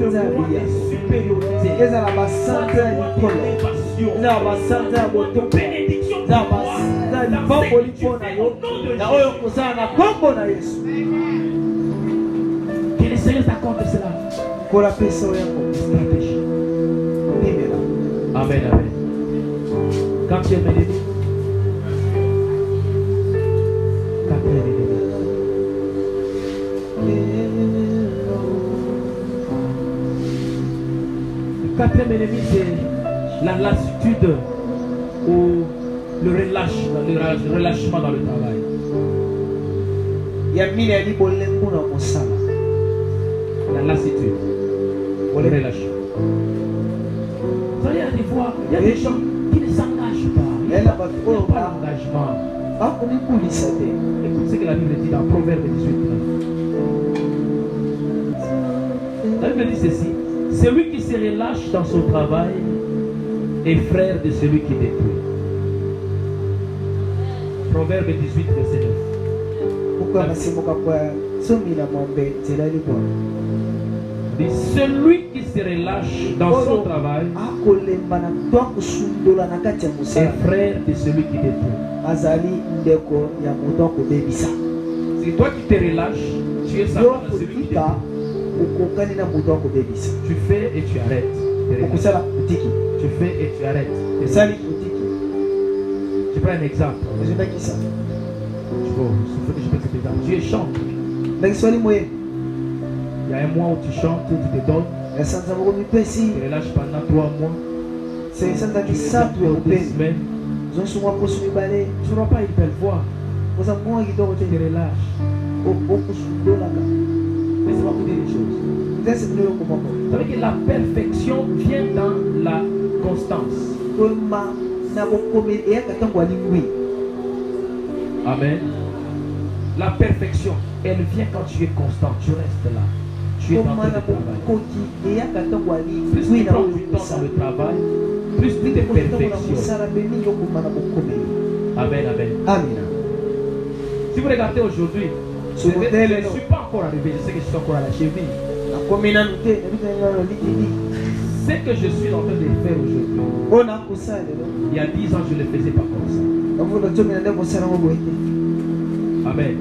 le mois des supériorités, soit le mois d'élévation, de bénédiction pour moi, dans ce que tu fais au nom de Jésus. Que le Seigneur t'accorde cela. Stratégie. Amen, amen. Quand tu es mes ennemis, le quatrième ennemi, c'est la lassitude ou le relâchement dans le travail. La lassitude ou le relâchement. Vous allez aller voir, il y a des gens qui ne s'engagent pas. Il n'y a pas d'engagement. Écoute ce que la Bible dit dans Proverbe 18. La Bible dit ceci: celui qui se relâche dans son travail est frère de celui qui détruit. Proverbe 18, verset 9. Dit, celui qui se relâche dans son travail est frère de celui qui détruit. C'est toi qui te relâches, tu es semblant à celui qui détruit. Tu fais et tu arrêtes. Tu fais et tu arrêtes. prends un exemple. Je vais qui ça. Bon, je peux cet exemple. Dieu chante. Dans l'histoire moyen. Il y a un mois où tu chantes, tu te donnes. La Santa Maromi Pessi. Tu relâches pendant 3 mois. C'est Santa qui sait tout au pays. Ils ont souvent posé le balai. Tu n'auras pas une belle voix. Vous avez moins qui doit Tu te relâches. au de la gare. Laissez-moi vous dire une chose. Vous savez que la perfection vient dans la constance. Amen. La perfection, elle vient quand tu es constant. Tu restes là. Tu es dans le travail. Plus tu prends du temps dans le travail, plus tu te perfectionnes. Amen, amen. Amen. Si vous regardez aujourd'hui, je ne suis pas encore arrivé, je sais que je suis encore à la cheville. Ce que je suis en train de faire aujourd'hui, il y a 10 ans, je ne le faisais pas comme ça. Amen.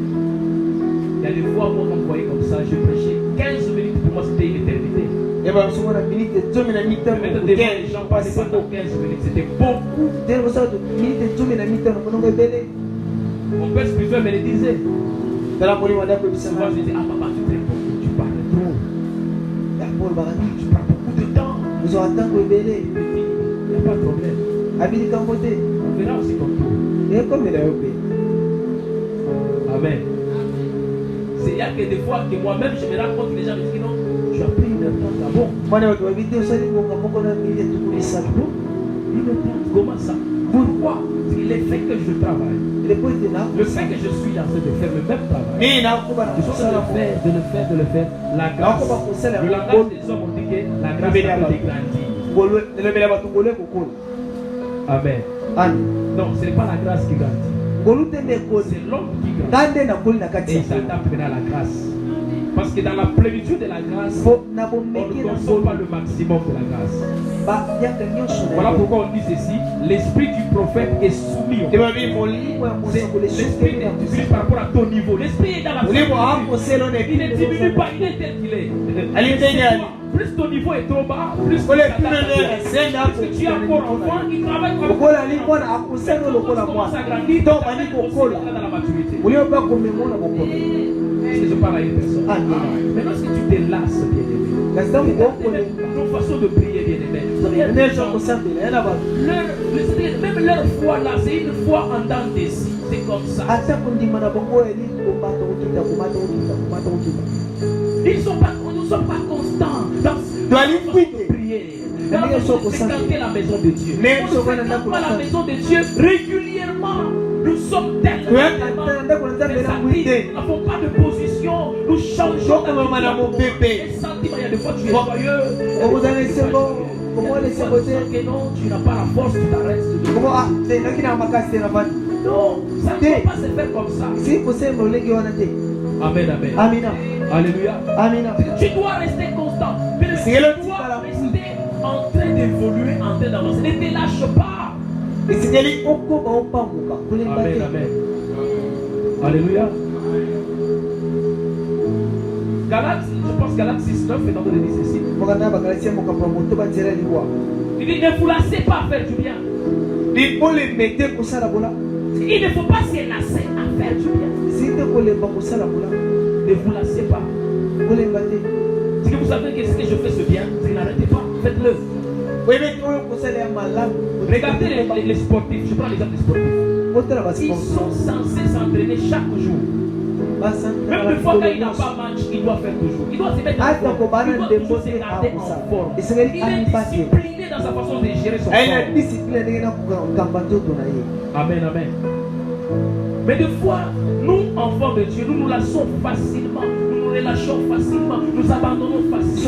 Il y a des fois où on me voyait comme ça, je prêchais 15 minutes, pour moi c'était une éternité. Mettre devant les gens passer pendant 15 minutes, c'était beaucoup. Mon père spirituel me le disait. Souvent je disais, ah papa, tu parles trop. Tu prends beaucoup de temps. Il n'y a pas de problème. On verra aussi comme tout. Amen. C'est il y a que des fois que moi-même je me rends compte que les gens me disent non, tu as pris 1 heure 30 d'abord. Comment ça? Pourquoi? C'est l'effet que je travaille. Le fait que je suis en train de faire le même travail. Je suis en train de le faire. La grâce. Le langage des hommes ont dit que la grâce peut grandir. Amen. Non, ce n'est pas la grâce qui grandit. C'est l'homme qui grandit. Et il s'adapte maintenant à la grâce. Parce que dans la plénitude de la grâce, on ne consomme pas le maximum de la grâce. Voilà pourquoi on dit ceci. L'esprit du prophète est soumis au l'esprit est soumis par rapport à ton niveau. L'esprit est dans la plénitude. Il ne diminue pas, il est tel qu'il est. Plus ton niveau est trop bas, plus que tu es encore enfant, il travaille comme ça. Tu commences à grandir, dans la maturité. Est-ce que je parle à une personne? Mais lorsque tu te lasses, bien-aimé, ton façon de prier, bien-aimé, même leur foi là, c'est une foi en dents de scie. C'est comme ça. Nous ne sommes pas constants dans la prière. Nous sommes fréquenter la maison de Dieu. Nous ne fréquentons pas la maison de Dieu régulièrement. Nous sommes tellement nous n'avons pas de position. Nous changeons de sentiments. Il y a des fois tu es joyeux. Que non, tu n'as pas la force, tu t'arrêtes. Non, ça ne peut pas se faire comme ça. Amen, amen. Alléluia. Tu dois rester constant. Tu dois rester en train d'évoluer, en train d'avancer. Ne te lâche pas. Amen, amen. Alléluia. Galates, je pense Galates 6, 9 est en train de dire ceci. Il dit ne vous lassez pas à faire du bien. Il ne faut pas se lasser à faire du bien. Ne vous lassez pas. Si vous savez que ce que je fais ce bien, n'arrêtez pas, faites-le. Regardez les sportifs, je prends l'exemple des sportifs. Ils sont censés s'entraîner chaque jour. Même une fois qu'il n'a pas match, il doit faire toujours. Il doit se mettre en forme. Il doit toujours se garder en forme. Il est discipliné dans sa façon de gérer son corps. Amen, amen. Mais des fois, nous, enfants de Dieu, nous nous lassons facilement. Nous nous relâchons facilement. Nous abandonnons facilement.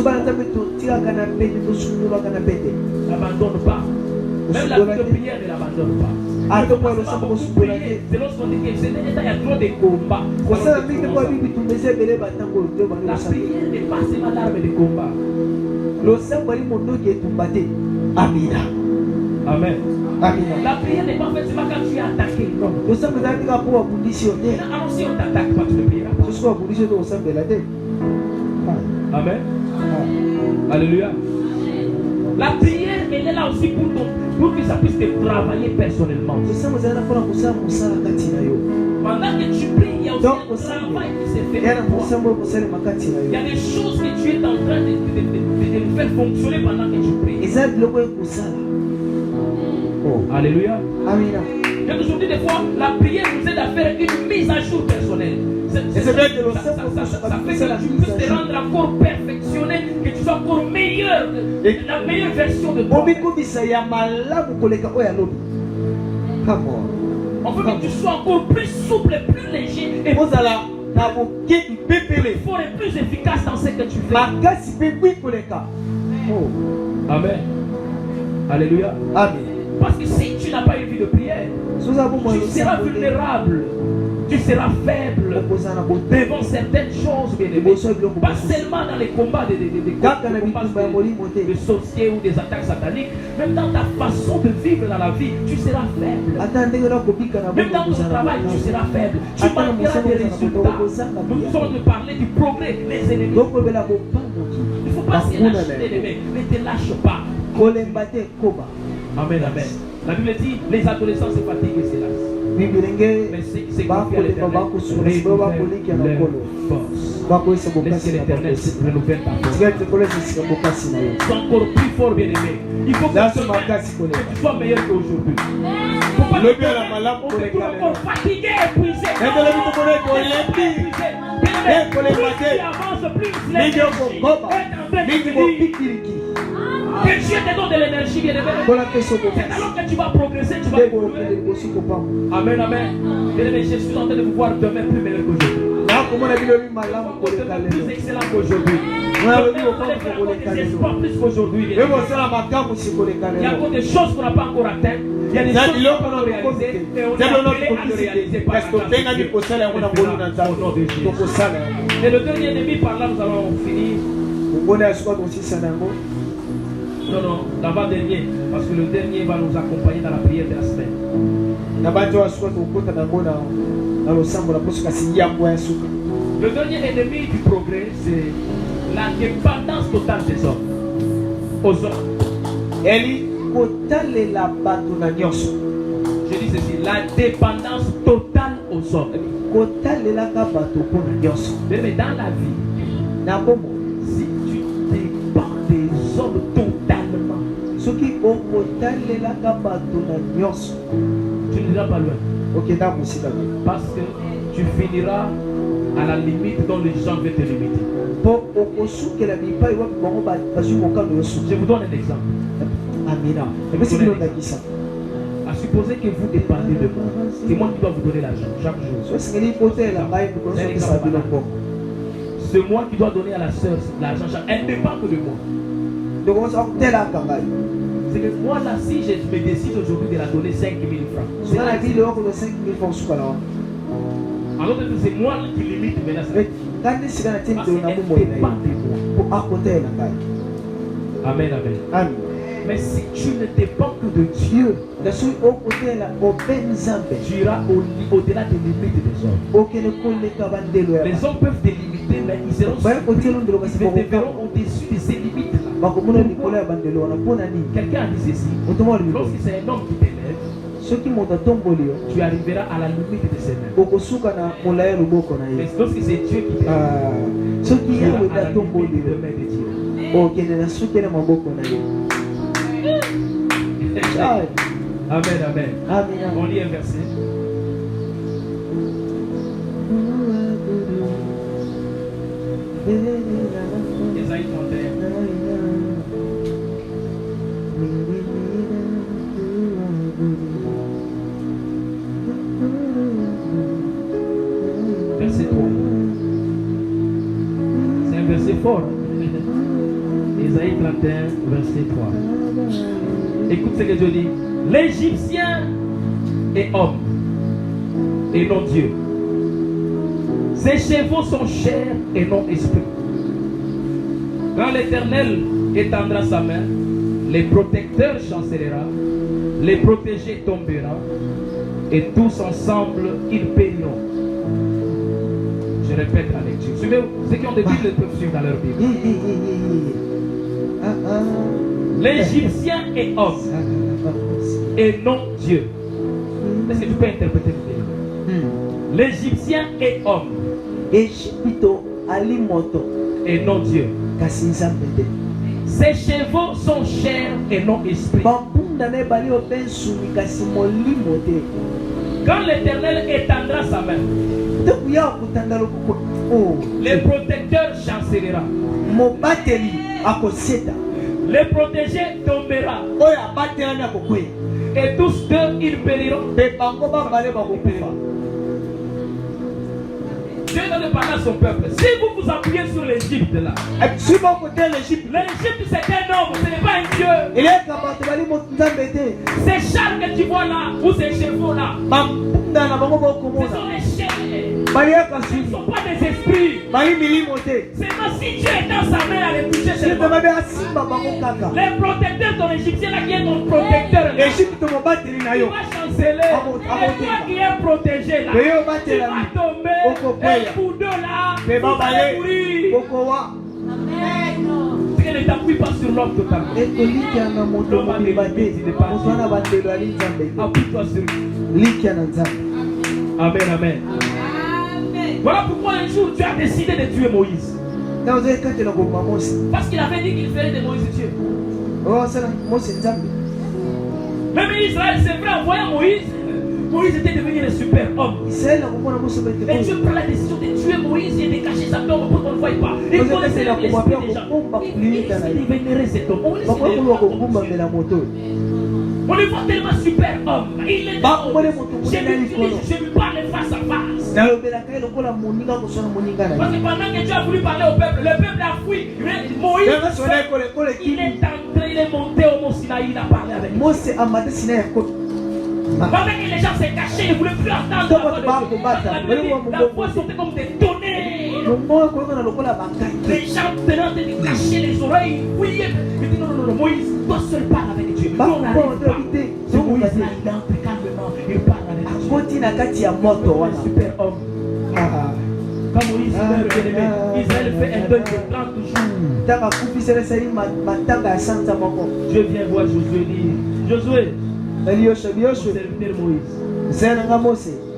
N'abandonne pas. Même la vie de prière ne l'abandonne pas. C'est lorsqu'on dit que il y a trop de combats. La prière n'est pas seulement l'arme de combat. Amen. La prière n'est pas faite seulement quand tu es attaqué. Non. Alors si on t'attaque pas, tu ne prieras pas. Amen. Alléluia. La prière est est là aussi pour que ça puisse te travailler personnellement. Pendant que tu pries, il y a aussi un travail qui s'est fait. Il y a des choses que tu es en train de faire fonctionner pendant que tu pries. Alléluia. Amen. Et aujourd'hui, des fois, la prière nous aide à faire une mise à jour personnelle. Ça fait que tu peux te rendre encore perfectionné, que tu sois encore meilleur, la meilleure version de toi. On veut que tu sois encore plus souple, plus léger et plus fort et plus efficace dans ce que tu fais. Amen. Alléluia. Amen. Parce que si tu n'as pas une vie de prière, tu seras vulnérable, tu seras faible devant certaines choses, bien aimé. Pas seulement dans les combats de sorciers ou des attaques sataniques, même dans ta façon de vivre dans la vie, tu seras faible. Même dans ton travail, tu seras faible. Tu manqueras des résultats. Nous sommes de parler du progrès, les ennemis. Il ne faut pas se lâcher, les mecs. Ne te lâche pas. Amen, amen. La Bible dit, les adolescents se fatiguent et se lassent. Mais c'est confié à l'Éternel. Laissez l'Éternel renouvelle ta force. Sois encore plus fort, bien aimé. Il faut que tu sois meilleur qu'aujourd'hui. Il ne faut pas que tu encore fatigué, épuisé. Plus tu avances, plus l'énergie que Dieu te donne de l'énergie, bien aimé. C'est alors que tu vas progresser, tu vas évoluer. Amen, amen. Bien aimé, je suis en train de vous voir demain plus meilleur qu'aujourd'hui. Plus excellent qu'aujourd'hui. Des espoirs plus qu'aujourd'hui. Il y a encore des choses qu'on n'a pas encore atteintes. Il y a des choses qu'on n'a pas réalisées. Et on est appelé à le réaliser par la grâce de Dieu. Au nom de Jésus. Et le dernier ennemi, par là, nous allons finir. Non, l'avant-dernier, parce que le dernier va nous accompagner dans la prière de la semaine. Le dernier ennemi du progrès, c'est la dépendance totale des hommes aux hommes. Je dis ceci, la dépendance totale aux hommes. Mais dans la vie, si tu dépends des hommes totalement, tu n'iras pas loin. Parce que tu finiras à la limite dont les gens veulent te limiter. Je vous donne un exemple. À supposer que vous dépendez de moi, c'est moi qui dois vous donner l'argent chaque jour. C'est moi qui dois donner à la soeur l'argent chaque jour. Elle ne dépend que de moi. C'est que moi là, si je me décide aujourd'hui de la donner 5 000 francs, alors c'est moi qui limite maintenant. Parce qu'elle dépend de moi. Amen, amen. Mais si tu ne dépends que de Dieu, tu iras au-delà des limites des hommes. Les hommes peuvent te limiter, mais ils seront au-dessus de ces limites-là. Quelqu'un a dit ceci. Lorsque c'est un homme qui t'élève, tu arriveras à la limite de ses mains. Mais lorsque c'est Dieu qui t'élève, tu iras à la limite de main de Dieu. Amen, amen. On lit un verset. Ésaïe 31. Verset 3. C'est un verset fort. Ésaïe 31, verset 3. Écoute ce que Dieu dit. L'Égyptien est homme et non Dieu. Ses chevaux sont chair et non esprit. Quand l'Éternel étendra sa main, les protecteurs chancelleront, les protégés tomberont, et tous ensemble ils périront. Je répète la lecture. Suivez-vous, ceux qui ont des Bibles peuvent suivre dans leur Bible. L'Égyptien est homme et non Dieu. Est-ce que tu peux interpréter l'Égyptien est homme et non Dieu. Ses chevaux sont chair et non esprit. Quand l'Éternel étendra sa main, les protecteurs chancelera. Les protégés tombera. Et tous deux ils périront. Dieu donne parler à son peuple. Si vous vous appuyez sur l'Égypte là, l'Égypte c'est un homme, ce n'est pas un Dieu. Ces chars que tu vois là, ou ces chevaux là, ce sont les chairs. Ce ne sont pas des esprits. Seulement si Dieu est dans sa main à les toucher, c'est bon. Les protecteurs de l'Égyptien là qui est ton protecteur là, il va chanceler. Et toi qui es protégé là, tu vas tomber. Et pour deux là, vous allez mourir. Parce qu'elle ne t'appuie pas sur l'homme totalement. Appuie-toi sur lui. Amen, amen. Voilà pourquoi un jour tu as décidé de tuer Moïse. Parce qu'il avait dit qu'il ferait de Moïse Dieu. Même Israël, c'est vrai, en voyant Moïse, Moïse était devenu un super homme. Et Dieu prend la décision de tuer Moïse et de cacher sa tombe pour qu'on ne le voie pas. Il connaissait l'esprit des gens. Il vénérait cet homme. On le voit tellement super homme. Il est je lui parle face à face. Parce que pendant que Dieu a voulu parler au peuple, le peuple a fui. Moïse, il est entré, il est monté au mont Sinaï, il a parlé avec lui. Pendant que les gens se cachaient, ils ne voulaient plus entendre la voix de Dieu. La voix sortait comme des tonnerres. Les gens tenaient de cacher les oreilles, ils fouillaient. Ils disaient non, Moïse, toi seul parle avec Dieu. Nous, on n'arrive pas. C'est Moïse là, il entre calmement, il parle avec Dieu. Super homme. Quand Moïse meurt, Israël fait un deuil de 30 jours. Dieu vient voir Josué et dit, Josué, mon serviteur Moïse,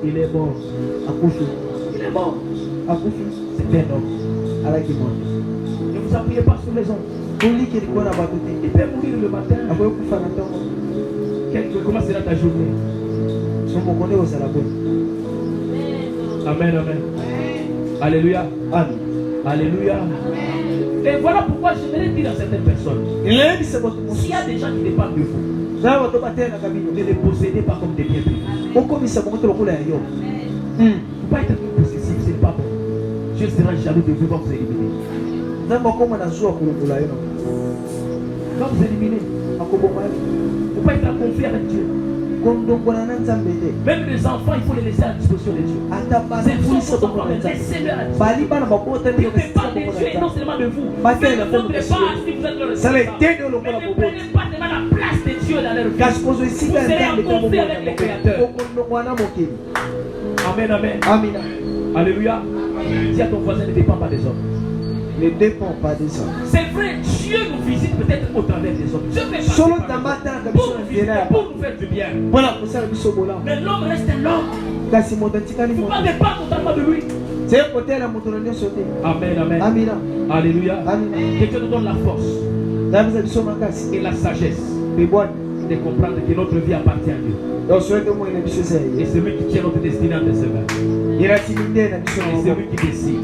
il est mort. Il est mort. C'est un homme. Ne vous appuyez pas sur les hommes. Il peut mourir le matin. Comment sera ta journée? Amen, amen. Alléluia. Amen. Alléluia. Et voilà pourquoi j'aimerais dire à certaines personnes, s'il y a des gens qui dépendent de vous, ne les possédez pas comme des biens privés. Il ne faut pas être possessif, ce n'est pas bon. Dieu sera jaloux de vous quand vous éliminez. Quand vous éliminez, il ne faut pas être en conflit avec Dieu. Même les enfants, il faut les laisser à la disposition de Dieu. Laissez-les à la disposition. Dieu dépend de Dieu et non seulement de vous. Faites votre part si vous êtes le responsable. Mais ne prenez pas la place de Dieu dans leur vie. Vous serez en conflit avec le Créateur. Amen, amen. Alléluia. Dis à ton voisin, ne dépend pas des hommes. Ne dépend pas des hommes. C'est vrai, Dieu nous visite peut-être au travers des hommes. Dieu fait passer pour nous faire du bien. Mais l'homme reste l'homme. Il ne faut pas dépendre totalement de lui. Amen, amen. Alléluia. Que Dieu nous donne la force et la sagesse de comprendre que notre vie appartient à Dieu. Et c'est lui qui tient notre destinée entre ses mains. Et c'est lui qui décide.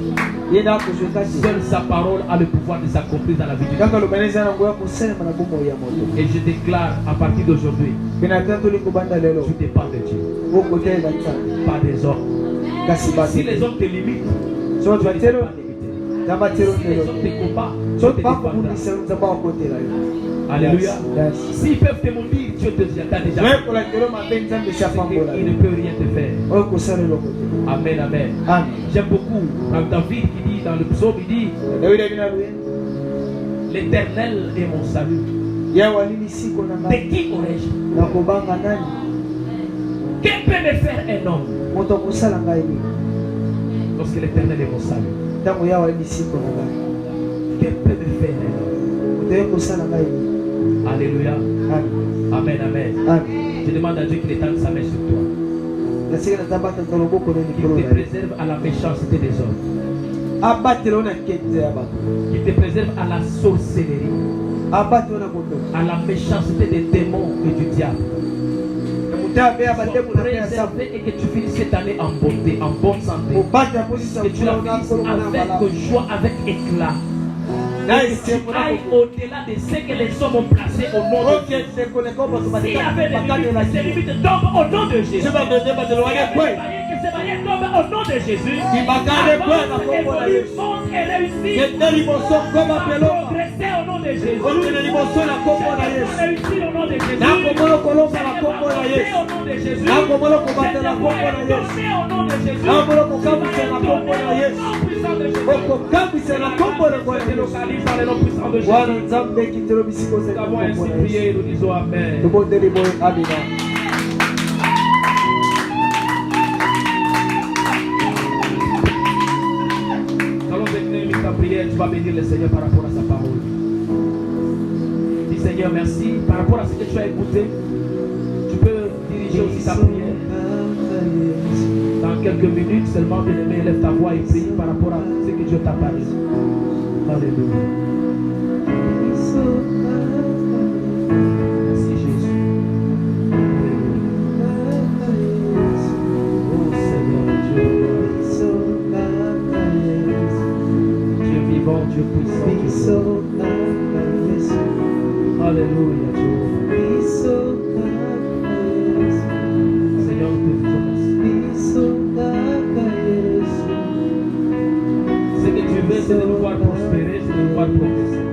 Seule sa parole a le pouvoir de s'accomplir dans la vie de Dieu. Et je déclare à partir d'aujourd'hui, tu dépends de Dieu, pas des hommes. Si les hommes te limitent, tu ne vas pas limiter. Si les hommes te combattent, tu te défendras. Alléluia. S'ils peuvent te maudire, Dieu te dit, t'as déjà fait. Il ne peut rien te faire. Amen, amen. J'aime beaucoup David qui dit dans le psaume, il dit, l'Éternel est mon salut. De qui aurais-je? Que peut me faire un homme? Lorsque l'Éternel est mon salut. Que peut me faire un homme? Alléluia. Amen. Amen, amen. Amen. Je demande à Dieu qu'il étende sa main sur toi. Qu'il te préserve à la méchanceté des hommes. Qu'il te préserve à la sorcellerie. À la méchanceté des démons et du diable. Sois préservé et que tu finisses cette année en beauté, en bonne santé. Que tu la finisses avec joie, avec éclat. Et que tu ailles au-delà de ce que les hommes ont placé au nom de Jésus. S'il y avait des limites, ces limites tombent au nom de Jésus. Que ces barrières tombent au nom de Jésus. Avance, évolue, monte et réussit. Progresser au nom de Jésus. Réussir au nom de Jésus. Au nom de Jésus. Au nom de Jésus. Nous avons ainsi prié, nous disons Amen. Allons décliner ta prière, tu vas bénir le Seigneur par rapport à sa parole. Dis Seigneur, merci. Par rapport à ce que tu as écouté, tu peux diriger aussi ta prière. Dans quelques minutes seulement, bien-aimé, lève ta voix et prie par rapport à ce que Dieu t'a parlé. Alléluia. Merci Jésus. Oh Seigneur Dieu. Dieu vivant, Dieu puissant. Alléluia Dieu. Seigneur, nous te faisons merci. Ce que tu veux, c'est de nous voir prospérer, c'est de nous voir progresser.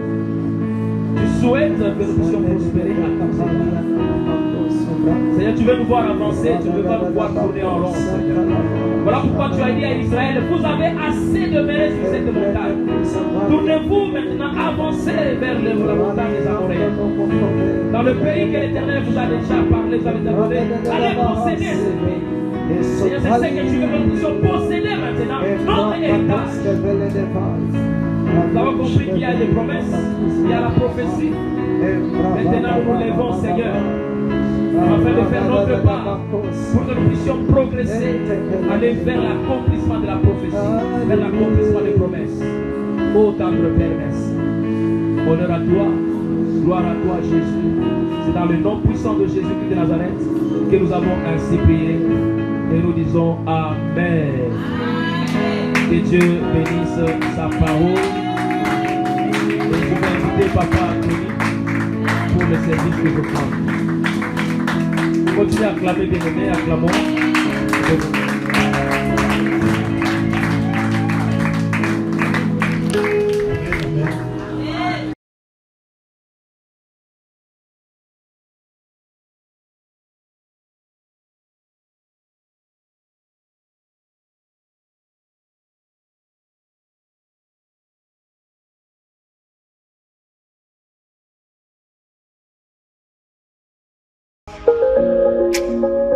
Tu souhaites que nous puissions prospérer à ta manière. Seigneur, tu veux nous voir avancer, tu veux pas nous voir tourner en rond, Seigneur. Voilà pourquoi tu as dit à Israël, vous avez assez demeuré sur cette montagne. Tournez-vous maintenant, avancez vers la montagne des Amoréens. Dans le pays que l'Éternel vous a déjà parlé, vous avez demandé, allez posséder ce pays. Seigneur, c'est ce que tu veux que nous puissions posséder maintenant, notre héritage. Nous avons compris qu'il y a des promesses, il y a la prophétie. Maintenant, nous nous levons, Seigneur, afin de faire notre part pour que nous puissions progresser, aller vers l'accomplissement de la prophétie, vers l'accomplissement des promesses. Ô tendre Père, merci. Honneur à toi, gloire à toi, Jésus. C'est dans le nom puissant de Jésus-Christ de Nazareth que nous avons ainsi prié et nous disons Amen. Que Dieu bénisse sa parole. Et je vais inviter Papa Anthony pour le service que je prends. Continuez à acclamer, bien-aimé, acclamons. Amen.